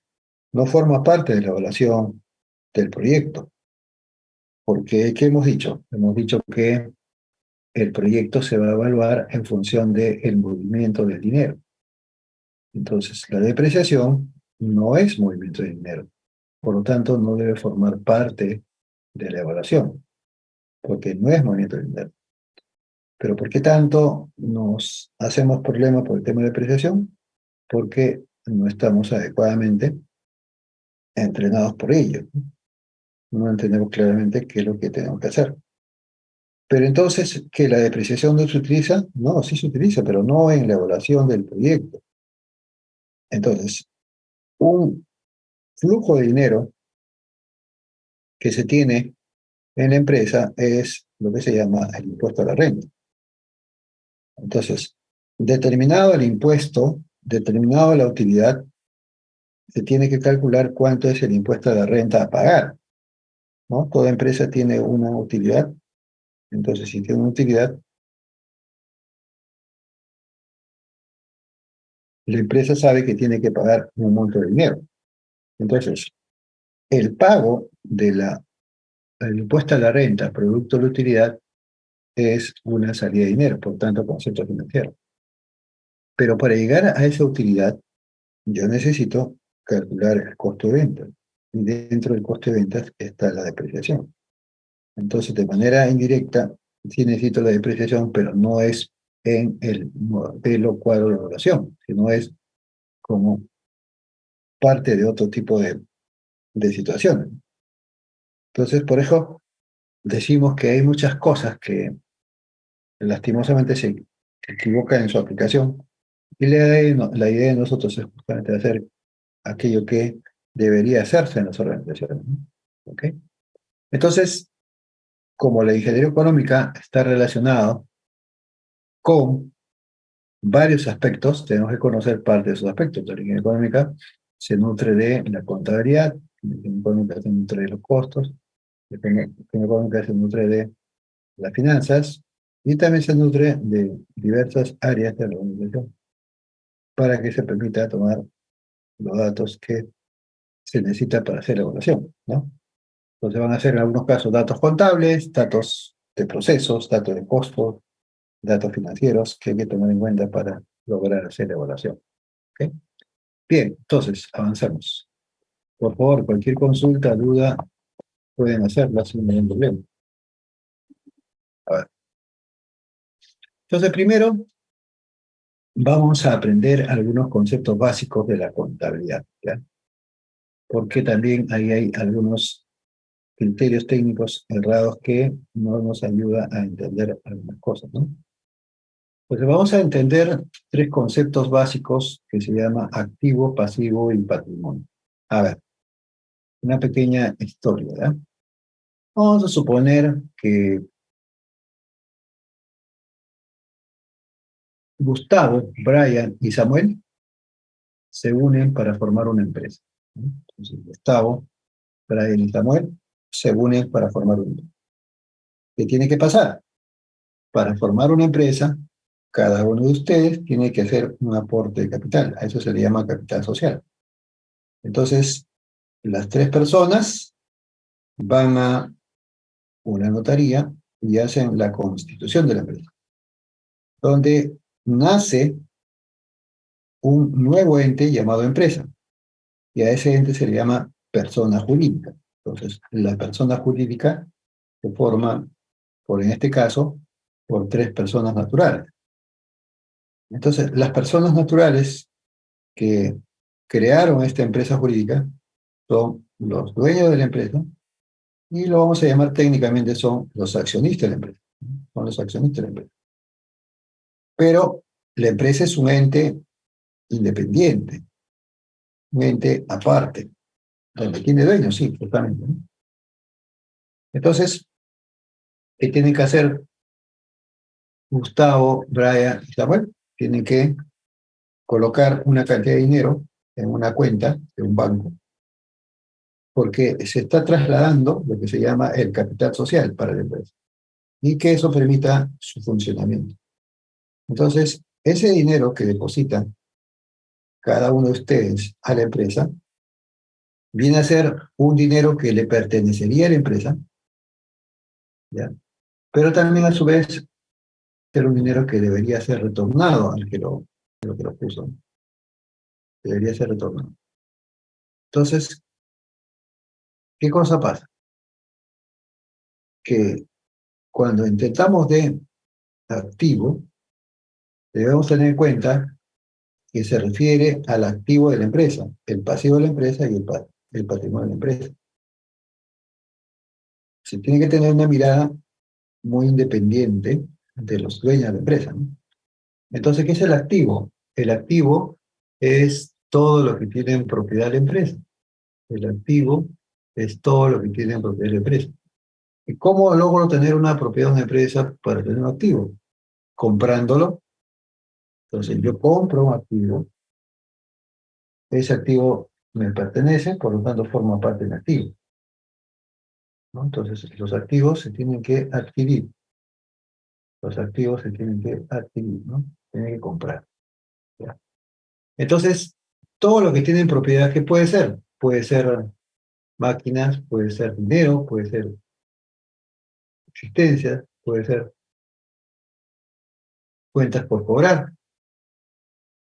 no forma parte de la evaluación del proyecto. Porque, ¿qué hemos dicho? Hemos dicho que el proyecto se va a evaluar en función del movimiento del dinero. Entonces, la depreciación no es movimiento de dinero. Por lo tanto, no debe formar parte de la evaluación, porque no es movimiento de dinero. Pero ¿por qué tanto nos hacemos problema por el tema de depreciación? Porque no estamos adecuadamente entrenados por ello. No entendemos claramente qué es lo que tenemos que hacer. Pero entonces, ¿que la depreciación no se utiliza? No, sí se utiliza, pero no en la evaluación del proyecto. Entonces, un flujo de dinero que se tiene en la empresa es lo que se llama el impuesto a la renta. Entonces, determinado el impuesto, determinado la utilidad, se tiene que calcular cuánto es el impuesto a la renta a pagar, ¿no? Toda empresa tiene una utilidad, entonces si tiene una utilidad, la empresa sabe que tiene que pagar un monto de dinero. Entonces, el pago del impuesto a la renta, producto de la utilidad, es una salida de dinero, por tanto, concepto financiero. Pero para llegar a esa utilidad, yo necesito calcular el costo de ventas. Y dentro del costo de ventas está la depreciación. Entonces, de manera indirecta, sí necesito la depreciación, pero no es en el modelo cuadro de evaluación, sino es como parte de otro tipo de situaciones. Entonces, por eso decimos que hay muchas cosas que lastimosamente se equivocan en su aplicación. Y la idea de nosotros es justamente hacer aquello que debería hacerse en las organizaciones, ¿no? ¿Ok? Entonces, como la ingeniería económica está relacionada con varios aspectos, tenemos que conocer parte de esos aspectos. La ingeniería económica se nutre de la contabilidad, la ingeniería económica se nutre de los costos, la ingeniería económica se nutre de las finanzas y también se nutre de diversas áreas de la organización para que se permita tomar los datos que se necesitan para hacer la evaluación, ¿no? Entonces van a ser en algunos casos datos contables, datos de procesos, datos de costos, datos financieros que hay que tomar en cuenta para lograr hacer la evaluación. ¿Okay? Bien, entonces avanzamos. Por favor, cualquier consulta, duda, pueden hacerla sin ningún problema. A ver. Entonces, primero, vamos a aprender algunos conceptos básicos de la contabilidad, ¿ya? Porque también ahí hay algunos criterios técnicos errados que no nos ayuda a entender algunas cosas, ¿no? Pues vamos a entender tres conceptos básicos que se llama activo, pasivo y patrimonio. A ver, una pequeña historia, ¿verdad? Vamos a suponer que Gustavo, Brian y Samuel se unen para formar una empresa, ¿no? Entonces, Gustavo, Brian y Samuel se unen para formar una empresa. ¿Qué tiene que pasar? Para formar una empresa, cada uno de ustedes tiene que hacer un aporte de capital. A eso se le llama capital social. Entonces, las tres personas van a una notaría y hacen la constitución de la empresa, donde nace un nuevo ente llamado empresa, y a ese ente se le llama persona jurídica. Entonces, la persona jurídica se forma, en este caso, por tres personas naturales. Entonces, las personas naturales que crearon esta empresa jurídica son los dueños de la empresa, y lo vamos a llamar técnicamente son los accionistas de la empresa. Son los accionistas de la empresa. Pero la empresa es un ente independiente, un ente aparte, donde tiene dueños, sí, totalmente, ¿no? Entonces, ¿qué tienen que hacer Gustavo, Brian y Samuel? Tienen que colocar una cantidad de dinero en una cuenta de un banco, porque se está trasladando lo que se llama el capital social para la empresa, y que eso permita su funcionamiento. Entonces, ese dinero que depositan cada uno de ustedes a la empresa viene a ser un dinero que le pertenecería a la empresa, ¿ya? Pero también a su vez ser un dinero que debería ser retornado al que lo puso, ¿no? Debería ser retornado. Entonces, ¿qué cosa pasa? Que cuando intentamos de activo, debemos tener en cuenta que se refiere al activo de la empresa, el pasivo de la empresa y el patrimonio de la empresa. Se tiene que tener una mirada muy independiente de los dueños de la empresa, ¿no? Entonces, ¿qué es el activo? El activo es todo lo que tiene en propiedad la empresa. El activo es todo lo que tiene en propiedad la empresa. ¿Y cómo logro tener una propiedad de una empresa para tener un activo? Comprándolo. Entonces, yo compro un activo. Ese activo me pertenece, por lo tanto forma parte del activo, ¿no? Entonces, los activos se tienen que adquirir. Los activos se tienen que adquirir, ¿no? Tienen que comprar. ¿Ya? Entonces, todo lo que tienen propiedad, ¿qué puede ser? Puede ser máquinas, puede ser dinero, puede ser existencias, puede ser cuentas por cobrar.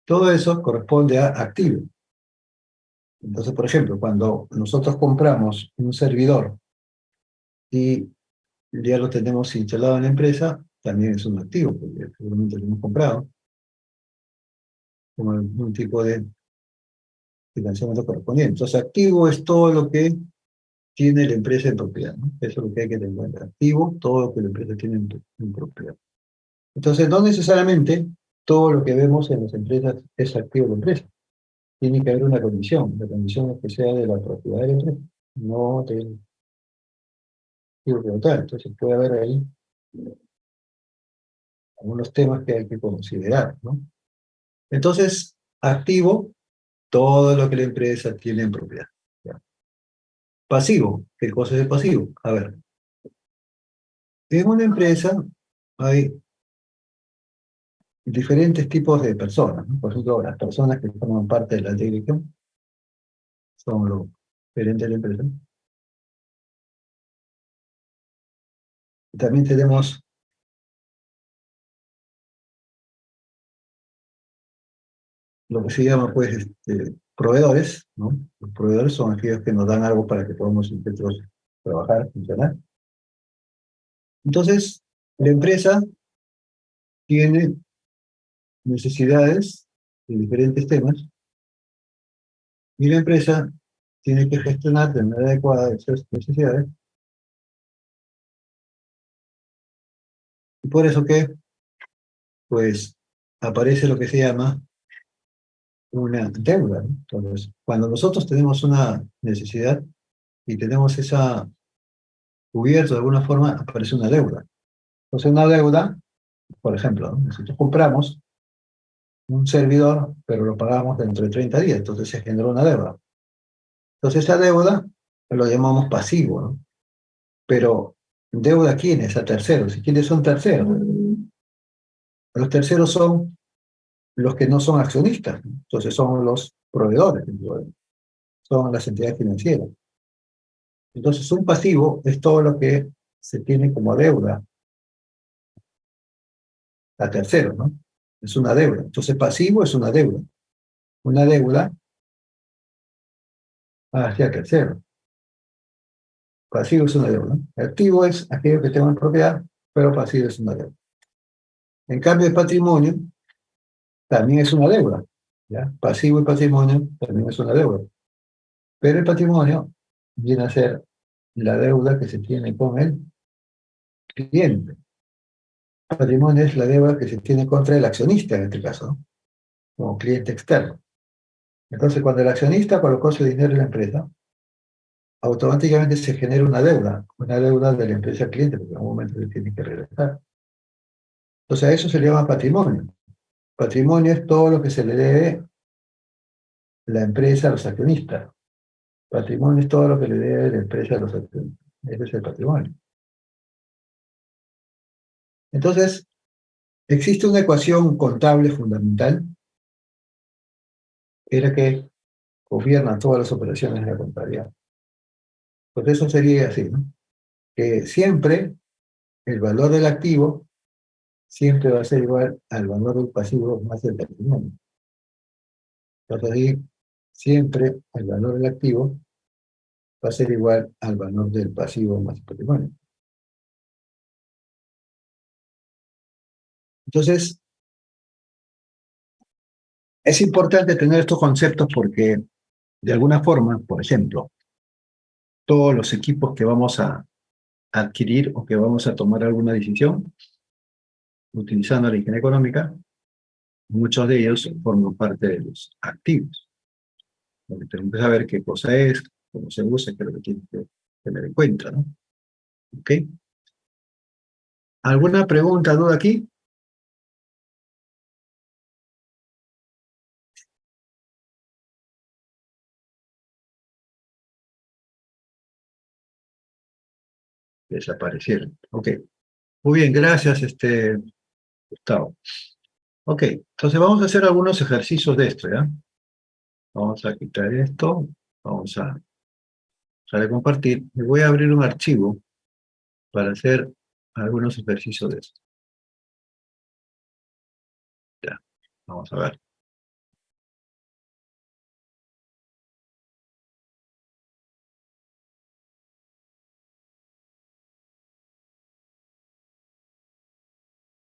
Todo eso corresponde a activos. Entonces, por ejemplo, cuando nosotros compramos un servidor y ya lo tenemos instalado en la empresa, también es un activo, porque seguramente lo hemos comprado, como algún tipo de financiamiento correspondiente. Entonces, activo es todo lo que tiene la empresa en propiedad, ¿no? Eso es lo que hay que tener en cuenta. Activo, todo lo que la empresa tiene en propiedad. Entonces, no necesariamente todo lo que vemos en las empresas es activo de la empresa. Tiene que haber una condición. La condición es que sea de la propiedad de la empresa, no del activo como tal. Entonces, puede haber ahí algunos temas que hay que considerar, ¿no? Entonces, activo, todo lo que la empresa tiene en propiedad. ¿Ya? Pasivo, ¿qué cosa es el pasivo? A ver, en una empresa hay diferentes tipos de personas, ¿no? Por ejemplo, las personas que forman parte de la dirección son los gerentes de la empresa. También tenemos lo que se llama, pues, proveedores, ¿no? Los proveedores son aquellos que nos dan algo para que podamos nosotros trabajar, funcionar. Entonces, la empresa tiene necesidades de diferentes temas y la empresa tiene que gestionar de manera adecuada esas necesidades. Y por eso que, pues, aparece lo que se llama una deuda, ¿no? Entonces, cuando nosotros tenemos una necesidad y tenemos esa cubierta de alguna forma, aparece una deuda. Entonces, una deuda, por ejemplo, ¿no? Nosotros compramos un servidor, pero lo pagamos dentro de 30 días, entonces se generó una deuda. Entonces, esa deuda lo llamamos pasivo, ¿no? Pero, ¿deuda a quiénes? A terceros. ¿Y quiénes son terceros? Los terceros son los que no son accionistas, ¿no? Entonces, son los proveedores, son las entidades financieras. Entonces, un pasivo es todo lo que se tiene como deuda a terceros, ¿no? Es una deuda. Entonces, pasivo es una deuda. Una deuda hacia terceros. Pasivo es una deuda. Activo es aquello que tengo en propiedad, pero pasivo es una deuda. En cambio, el patrimonio también es una deuda, ¿ya? Pasivo y patrimonio también es una deuda. Pero el patrimonio viene a ser la deuda que se tiene con el cliente. El patrimonio es la deuda que se tiene contra el accionista, en este caso, ¿no? Como cliente externo. Entonces, cuando el accionista colocó su dinero en la empresa, automáticamente se genera una deuda de la empresa al cliente, porque en algún momento se tiene que regresar. Entonces, a eso se le llama patrimonio. Patrimonio es todo lo que se le debe la empresa a los accionistas. Patrimonio es todo lo que le debe la empresa a los accionistas. Ese es el patrimonio. Entonces, existe una ecuación contable fundamental, que es la que gobierna todas las operaciones de la contabilidad. Pues eso sería así, ¿no? Que siempre el valor del activo siempre va a ser igual al valor del pasivo más el patrimonio. Entonces ahí siempre el valor del activo va a ser igual al valor del pasivo más el patrimonio. Entonces, es importante tener estos conceptos porque, de alguna forma, por ejemplo, todos los equipos que vamos a adquirir o que vamos a tomar alguna decisión, utilizando la ingeniería económica, muchos de ellos forman parte de los activos. Porque tenemos que saber qué cosa es, cómo se usa, qué es lo que tiene que tener en cuenta, ¿no? ¿Ok? ¿Alguna pregunta, duda aquí? desaparecieron. Ok. Muy bien, gracias, Gustavo. Ok, entonces vamos a hacer algunos ejercicios de esto, ¿ya? Vamos a quitar esto, vamos a dejar de compartir, y voy a abrir un archivo para hacer algunos ejercicios de esto. Ya, vamos a ver.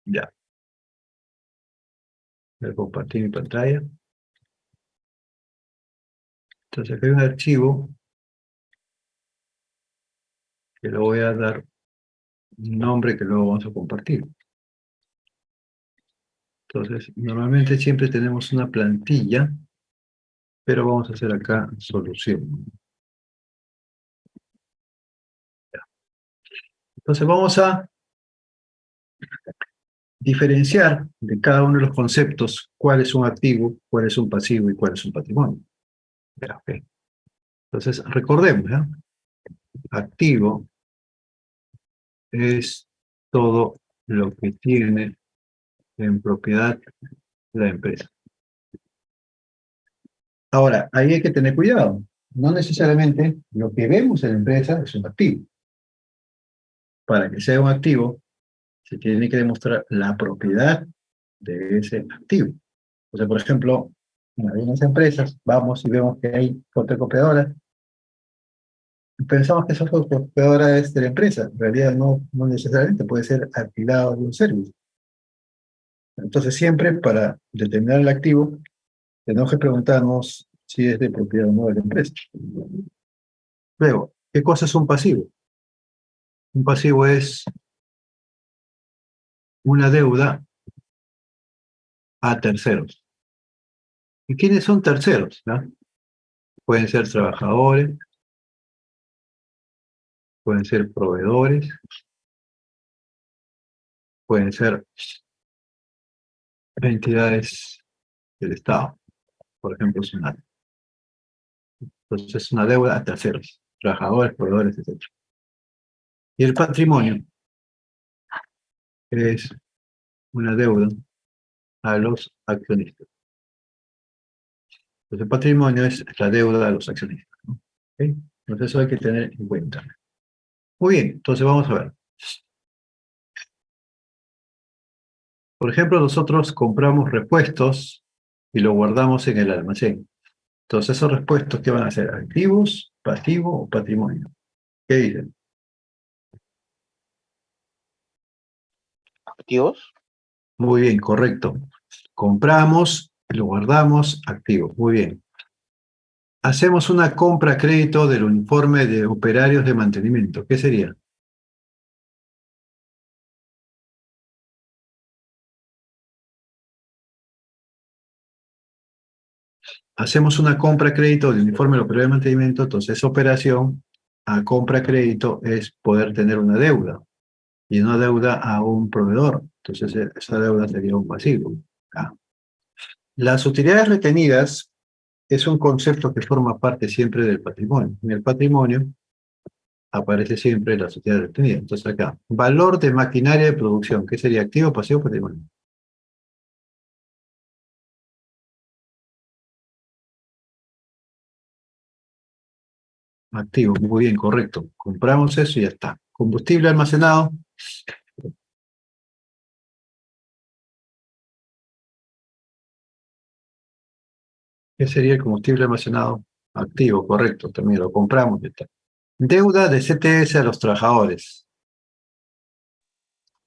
Ya, voy a compartir mi pantalla. Entonces aquí hay un archivo que le voy a dar un nombre que luego vamos a compartir. Entonces, normalmente siempre tenemos una plantilla, pero vamos a hacer acá solución. Ya. Entonces vamos a diferenciar de cada uno de los conceptos cuál es un activo, cuál es un pasivo y cuál es un patrimonio. Ya, ok. Entonces, recordemos, ¿ya? Activo es todo lo que tiene en propiedad la empresa. Ahora, ahí hay que tener cuidado. No necesariamente lo que vemos en la empresa es un activo. Para que sea un activo, se tiene que demostrar la propiedad de ese activo. O sea, por ejemplo, en algunas empresas vamos y vemos que hay fotocopiadoras. Pensamos que esa fotocopiadora es de la empresa. En realidad no necesariamente, puede ser alquilado de un servicio. Entonces siempre para determinar el activo, tenemos que preguntarnos si es de propiedad o no de la empresa. Luego, ¿qué cosa es un pasivo? Un pasivo es una deuda a terceros. ¿Y quiénes son terceros? ¿No? Pueden ser trabajadores, pueden ser proveedores, pueden ser entidades del Estado, por ejemplo, SUNAT. Entonces es una deuda a terceros, trabajadores, proveedores, etc. Y el patrimonio es una deuda a los accionistas. Entonces el patrimonio es la deuda a los accionistas, ¿no? ¿Okay? Entonces eso hay que tener en cuenta. Muy bien, entonces vamos a ver. Por ejemplo, nosotros compramos repuestos y los guardamos en el almacén. Entonces, esos repuestos, ¿qué van a ser? ¿Activos, pasivos o patrimonio? ¿Qué dicen? ¿Activos? Muy bien, correcto. Compramos y lo guardamos activos. Muy bien. Hacemos una compra a crédito del uniforme de operarios de mantenimiento. ¿Qué sería? Hacemos una compra a crédito del uniforme de operarios de mantenimiento, entonces esa operación a compra a crédito es poder tener una deuda. Y una deuda a un proveedor. Entonces, esa deuda sería un pasivo. Ah. Las utilidades retenidas es un concepto que forma parte siempre del patrimonio. En el patrimonio aparece siempre las utilidades retenidas. Entonces acá, valor de maquinaria de producción. ¿Qué sería? ¿Activo, pasivo o patrimonio? Activo, muy bien, correcto. Compramos eso y ya está. Combustible almacenado. ¿Qué sería el combustible almacenado? Activo, correcto, también lo compramos y ya está. Deuda de CTS a los trabajadores.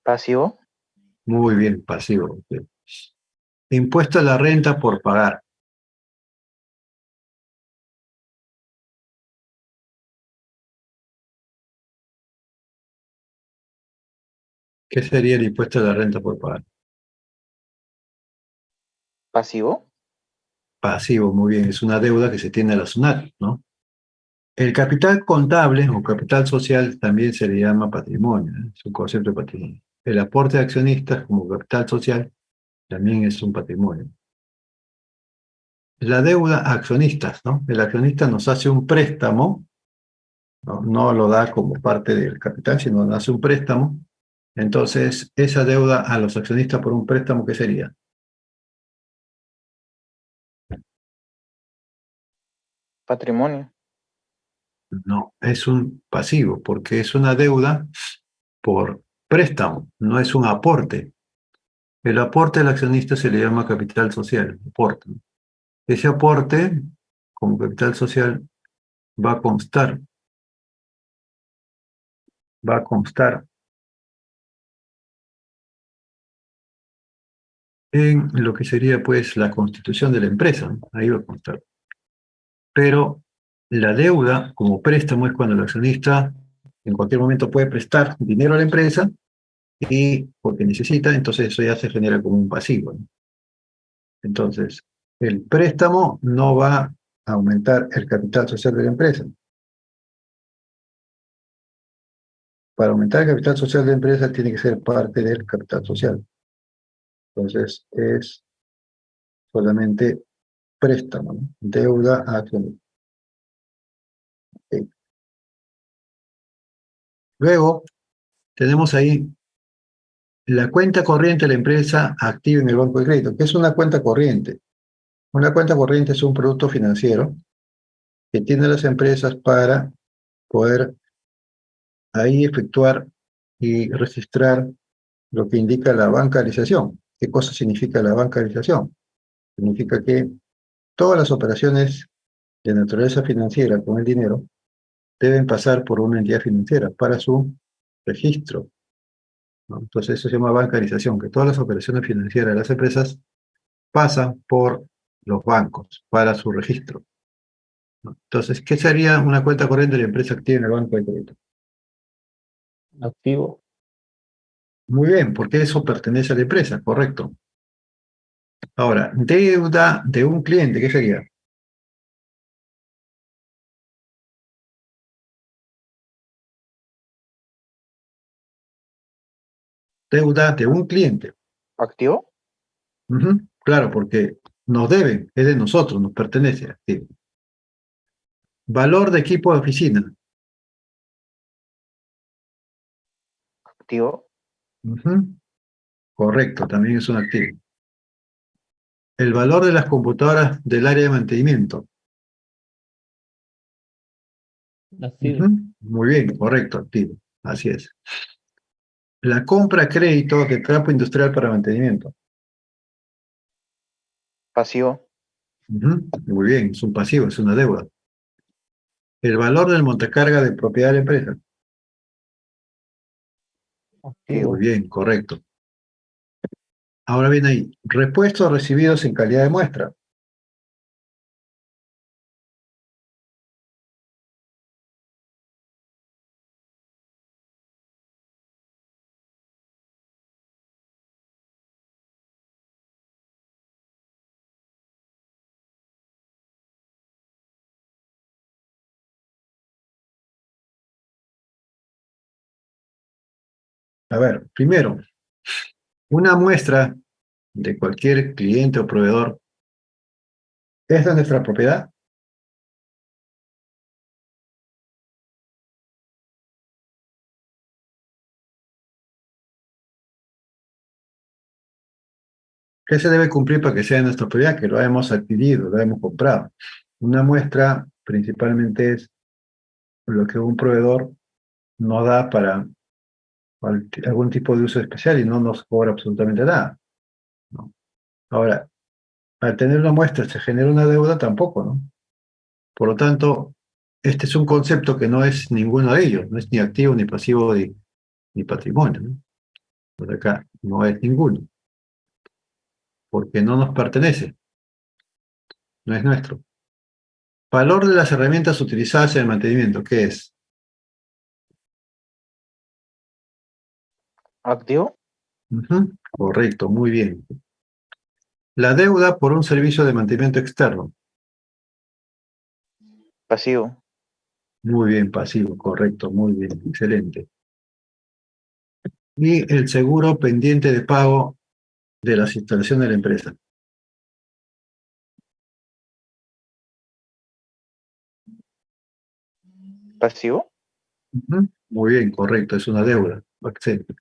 ¿Pasivo? Muy bien, pasivo. Impuesto a la renta por pagar. ¿Qué sería el impuesto a la renta por pagar? ¿Pasivo? Pasivo, muy bien, es una deuda que se tiene a la SUNAT, ¿no? El capital contable o capital social también se le llama patrimonio, ¿eh? Es un concepto de patrimonio. El aporte de accionistas como capital social también es un patrimonio. La deuda a accionistas, ¿no? El accionista nos hace un préstamo no lo da como parte del capital, sino hace un préstamo. Entonces, esa deuda a los accionistas por un préstamo, ¿qué sería? Patrimonio. No, es un pasivo, porque es una deuda por préstamo, no es un aporte. El aporte del accionista se le llama capital social, aporte. Ese aporte, como capital social, va a constar, va a constar en lo que sería pues la constitución de la empresa, ¿no? Ahí va a constar. Pero la deuda como préstamo es cuando el accionista en cualquier momento puede prestar dinero a la empresa y porque necesita, entonces eso ya se genera como un pasivo, ¿no? Entonces, el préstamo no va a aumentar el capital social de la empresa. Para aumentar el capital social de la empresa tiene que ser parte del capital social. Entonces, es solamente préstamo, ¿no? Deuda a accionista. Ok. Luego, tenemos ahí la cuenta corriente de la empresa activa en el banco de crédito. ¿Qué es una cuenta corriente? Una cuenta corriente es un producto financiero que tienen las empresas para poder ahí efectuar y registrar lo que indica la bancarización. ¿Qué cosa significa la bancarización? Significa que todas las operaciones de naturaleza financiera con el dinero deben pasar por una entidad financiera para su registro, ¿no? Entonces eso se llama bancarización, que todas las operaciones financieras de las empresas pasan por los bancos para su registro, ¿no? Entonces, ¿qué sería una cuenta corriente de la empresa activa en el banco de crédito? Activo. Muy bien, porque eso pertenece a la empresa, correcto. Ahora, deuda de un cliente, ¿qué sería? Deuda de un cliente. ¿Activo? Ujú, claro, porque nos deben, es de nosotros, nos pertenece. Activo. Valor de equipo de oficina. ¿Activo? Ujú, correcto, también es un activo. El valor de las computadoras del área de mantenimiento. Activo. Ujú, muy bien, correcto, activo. Así es. La compra a crédito de trapo industrial para mantenimiento. ¿Pasivo? Ujú, muy bien, es un pasivo, es una deuda. El valor del montacarga de propiedad de la empresa. Muy Activo. bien, correcto. Ahora viene ahí, repuestos recibidos en calidad de muestra. A ver, primero, una muestra de cualquier cliente o proveedor es de nuestra propiedad. ¿Qué se debe cumplir para que sea de nuestra propiedad? Que lo hemos adquirido, lo hemos comprado. Una muestra principalmente es lo que un proveedor nos da para algún tipo de uso especial y no nos cobra absolutamente nada, ¿no? Ahora, al tener una muestra se genera una deuda tampoco, ¿no? Por lo tanto, este es un concepto que no es ninguno de ellos, no es ni activo, ni pasivo, ni patrimonio, ¿no? Por acá no es ninguno, porque no nos pertenece, no es nuestro. Valor de las herramientas utilizadas en el mantenimiento, ¿qué es? ¿Activo? Ujú, correcto, muy bien. La deuda por un servicio de mantenimiento externo. ¿Pasivo? Muy bien, pasivo, correcto, muy bien, excelente. Y el seguro pendiente de pago de las instalaciones de la empresa. ¿Pasivo? Ujú. Muy bien, correcto, es una deuda. Excelente.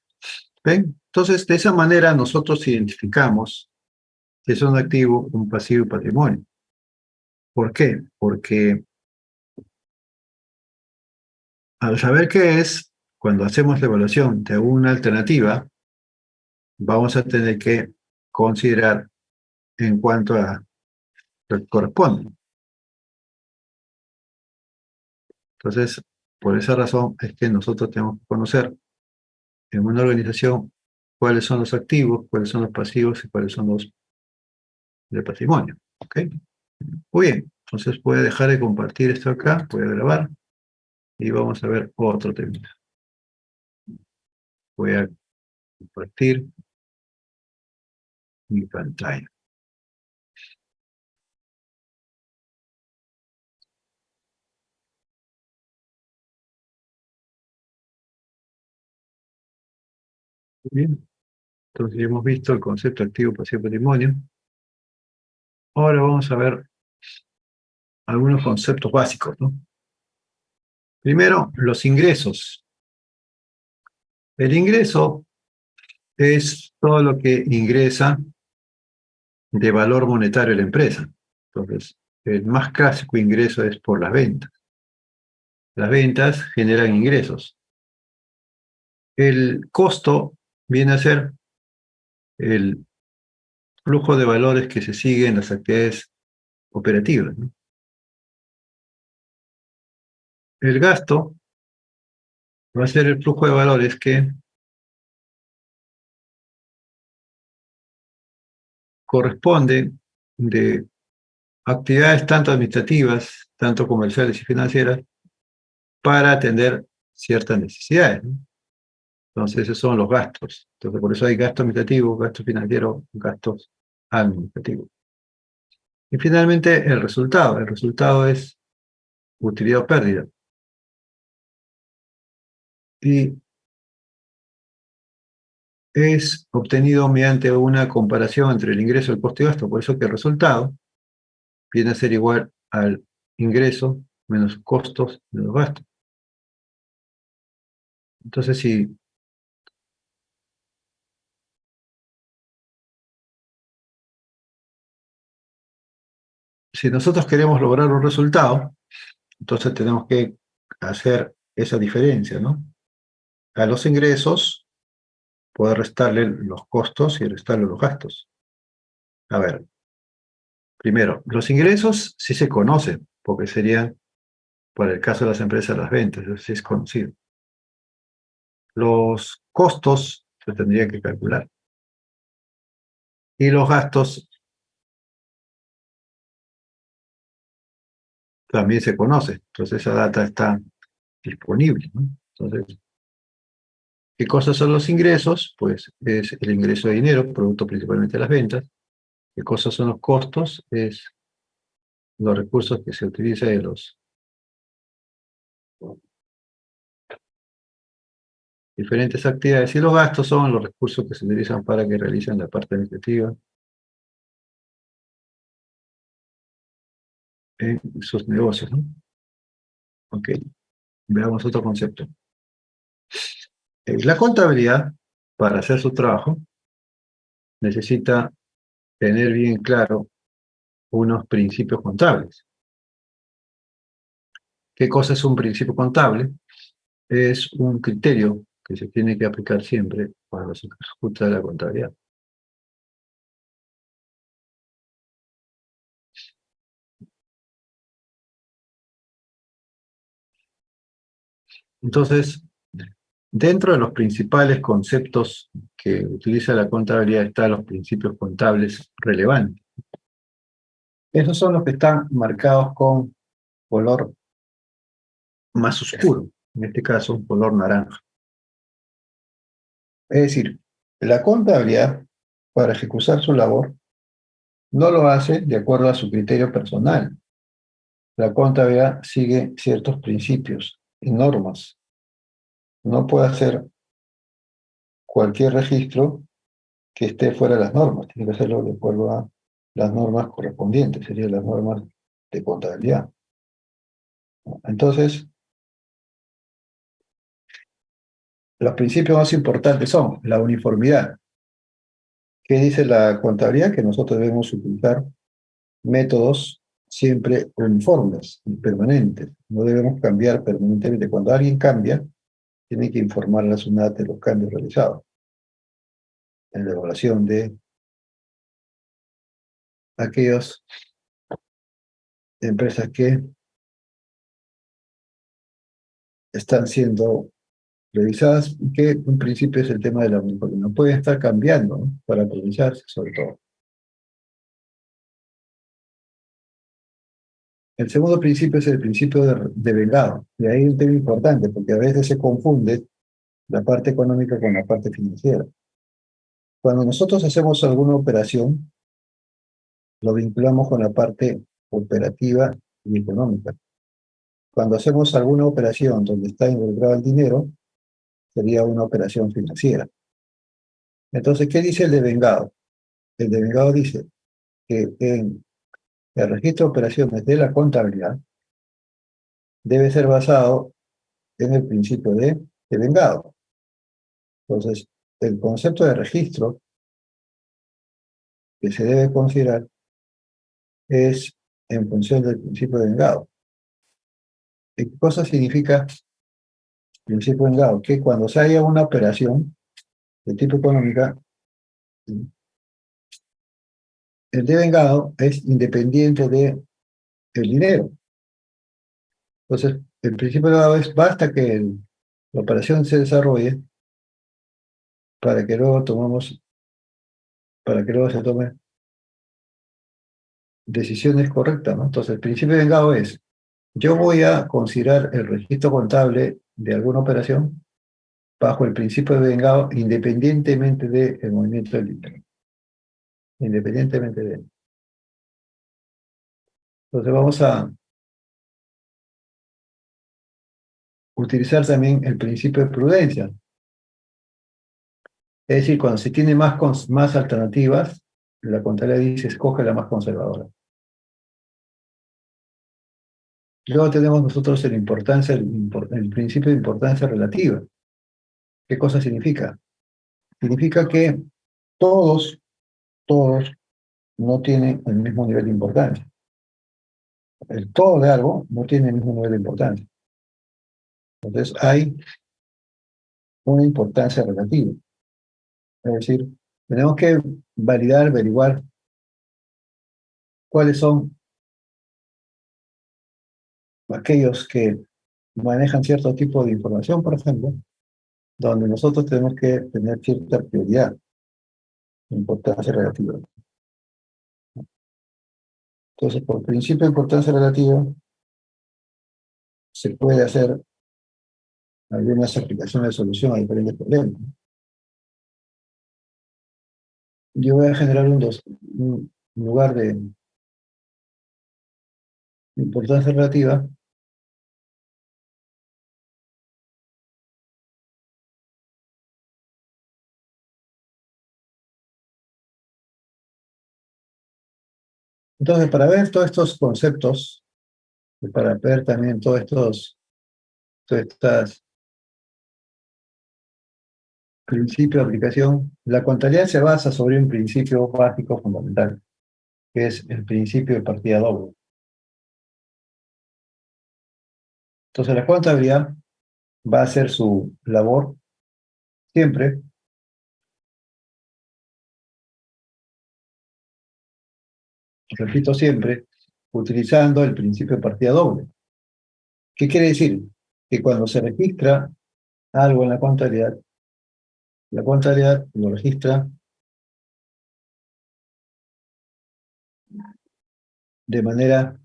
¿Ven? Entonces, de esa manera nosotros identificamos si es un activo, un pasivo y patrimonio. ¿Por qué? Porque al saber qué es, cuando hacemos la evaluación de una alternativa, vamos a tener que considerar en cuanto a lo que corresponde. Entonces, por esa razón es que nosotros tenemos que conocer en una organización cuáles son los activos, cuáles son los pasivos y cuáles son los de patrimonio. ¿Ok? Muy bien, entonces voy a dejar de compartir esto acá, voy a grabar y vamos a ver otro tema. Voy a compartir mi pantalla. Muy bien, entonces ya hemos visto el concepto activo, pasivo, patrimonio. Ahora vamos a ver algunos conceptos básicos, ¿no? Primero, los ingresos. El ingreso es todo lo que ingresa de valor monetario a la empresa. Entonces, el más clásico ingreso es por las ventas. Las ventas generan ingresos. El costo viene a ser el flujo de valores que se sigue en las actividades operativas, ¿no? El gasto va a ser el flujo de valores que corresponde de actividades tanto administrativas, tanto comerciales y financieras, para atender ciertas necesidades, ¿no? Entonces, esos son los gastos. Entonces, por eso hay gasto administrativo, gasto financiero, gastos administrativos. Y finalmente, el resultado. El resultado es utilidad o pérdida. Y es obtenido mediante una comparación entre el ingreso, el costo y gasto. Por eso que el resultado viene a ser igual al ingreso menos costos menos gastos. Entonces, si nosotros queremos lograr un resultado, entonces tenemos que hacer esa diferencia, ¿no? A los ingresos, poder restarle los costos y restarle los gastos. A ver, primero, los ingresos sí se conocen, porque serían, para el caso de las empresas, las ventas, eso sí es conocido. Los costos se tendrían que calcular. Y los gastos también se conocen. Entonces esa data está disponible, ¿no? Entonces, ¿qué cosas son los ingresos? Pues es el ingreso de dinero, producto principalmente de las ventas. ¿Qué cosas son los costos? Es los recursos que se utilizan de los diferentes actividades. Y los gastos son los recursos que se utilizan para que realicen la parte administrativa en sus negocios, ¿no? Ok, veamos otro concepto. La contabilidad, para hacer su trabajo, necesita tener bien claro unos principios contables. ¿Qué cosa es un principio contable? Es un criterio que se tiene que aplicar siempre cuando se ejecuta la contabilidad. Entonces, dentro de los principales conceptos que utiliza la contabilidad están los principios contables relevantes. Esos son los que están marcados con color más oscuro, en este caso un color naranja. Es decir, la contabilidad, para ejecutar su labor, no lo hace de acuerdo a su criterio personal. La contabilidad sigue ciertos principios y normas. No puede hacer cualquier registro que esté fuera de las normas. Tiene que hacerlo de acuerdo a las normas correspondientes, serían las normas de contabilidad. Entonces, Los principios más importantes son la uniformidad. ¿Qué dice la contabilidad? Que nosotros debemos utilizar métodos siempre uniformes y permanentes. No debemos cambiar permanentemente. Cuando alguien cambia, tiene que informar a la SUNAT de los cambios realizados en la evaluación de aquellas empresas que están siendo revisadas, que un principio es el tema de la uniformidad. No pueden estar cambiando, ¿no? Para aprovecharse, sobre todo. El segundo principio es el principio de vengado. Y ahí hay un tema importante, porque a veces se confunde la parte económica con la parte financiera. Cuando nosotros hacemos alguna operación, lo vinculamos con la parte operativa y económica. Cuando hacemos alguna operación donde está involucrado el dinero, sería una operación financiera. Entonces, ¿qué dice el devengado? El devengado dice que en el registro de operaciones de la contabilidad debe ser basado en el principio de devengado. Entonces, el concepto de registro que se debe considerar es en función del principio de devengado. ¿Qué cosa significa el principio de devengado? Que cuando se haya una operación de tipo económica, el devengado es independiente del dinero. Entonces, el principio de devengado es basta que la operación se desarrolle para que luego se tomen decisiones correctas, ¿no? Entonces, el principio de vengado es, yo voy a considerar el registro contable de alguna operación bajo el principio de vengado independientemente del movimiento del dinero. Independientemente de él. Entonces, vamos a utilizar también el principio de prudencia. Es decir, cuando se tiene más alternativas, la contabilidad dice, escoge la más conservadora. Luego tenemos nosotros el principio de importancia relativa. ¿Qué cosa significa? Significa que todos no tienen el mismo nivel de importancia. El todo de algo no tiene el mismo nivel de importancia. Entonces hay una importancia relativa. Es decir, tenemos que averiguar cuáles son aquellos que manejan cierto tipo de información, por ejemplo, donde nosotros tenemos que tener cierta prioridad, importancia relativa. Entonces, por principio de importancia relativa, se puede hacer algunas aplicaciones de solución a diferentes problemas. Yo voy a generar un lugar de importancia relativa Entonces, para ver todos estos conceptos, y para ver también todos estos principios de aplicación, la contabilidad se basa sobre un principio básico fundamental, que es el principio de partida doble. Entonces, la contabilidad va a hacer su labor siempre repito siempre, utilizando el principio de partida doble. ¿Qué quiere decir? Que cuando se registra algo en la contabilidad lo registra de manera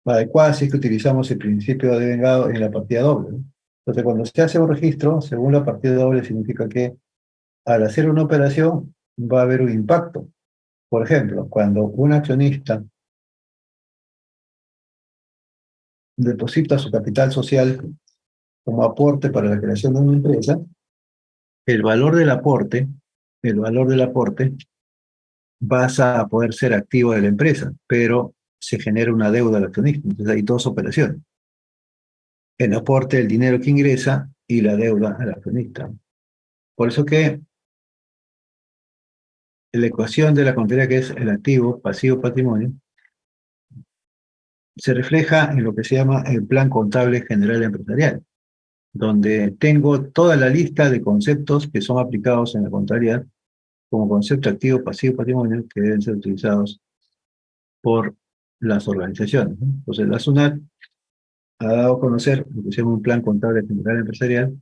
adecuada si es que utilizamos el principio de vengado en la partida doble, ¿no? Entonces, cuando se hace un registro, según la partida doble, significa que al hacer una operación va a haber un impacto. Por ejemplo, cuando un accionista deposita su capital social como aporte para la creación de una empresa, el valor del aporte pasa a poder ser activo de la empresa, pero se genera una deuda al accionista. Entonces hay dos operaciones. El aporte del dinero que ingresa y la deuda al accionista. Por eso que la ecuación de la contabilidad, que es el activo, pasivo, patrimonio, se refleja en lo que se llama el plan contable general empresarial, donde tengo toda la lista de conceptos que son aplicados en la contabilidad como concepto activo, pasivo, patrimonio, que deben ser utilizados por las organizaciones, ¿no? Entonces, la SUNAT ha dado a conocer lo que se llama un plan contable general empresarial,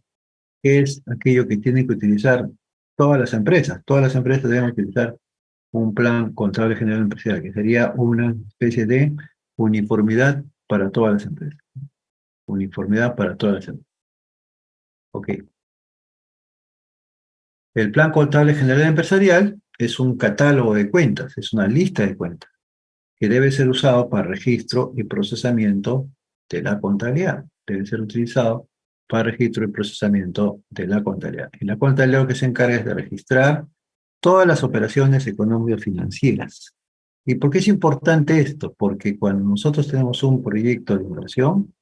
que es aquello que tienen que utilizar todas las empresas. Todas las empresas deben utilizar un plan contable general empresarial, que sería una especie de uniformidad para todas las empresas. Uniformidad para todas las empresas. Ok. El plan contable general empresarial es un catálogo de cuentas, es una lista de cuentas, que debe ser usado para registro y procesamiento de la contabilidad. Debe ser utilizado para registro y procesamiento de la contabilidad. Y la contabilidad lo que se encarga es de registrar todas las operaciones económico-financieras. ¿Y por qué es importante esto? Porque cuando nosotros tenemos un proyecto de inversión,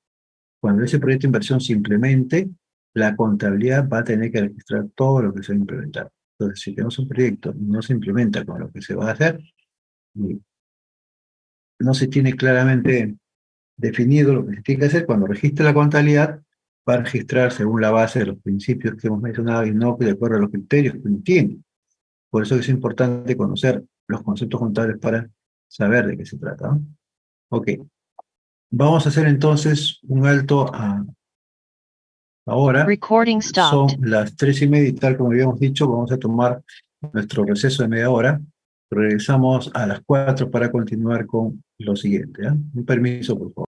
cuando ese proyecto de inversión se implemente, la contabilidad va a tener que registrar todo lo que se va a implementar. Entonces, si tenemos un proyecto y no se implementa con lo que se va a hacer, y no se tiene claramente definido lo que se tiene que hacer, cuando registre la contabilidad, va a registrar según la base de los principios que hemos mencionado y no de acuerdo a los criterios que uno tiene. Por eso es importante conocer los conceptos contables para saber de qué se trata, ¿no? Ok. Vamos a hacer entonces un alto ahora. Recording Son stopped. las 3:30 y tal como habíamos dicho, vamos a tomar nuestro receso de media hora. Regresamos a las 4 para continuar con lo siguiente, ¿eh? Un permiso, por favor.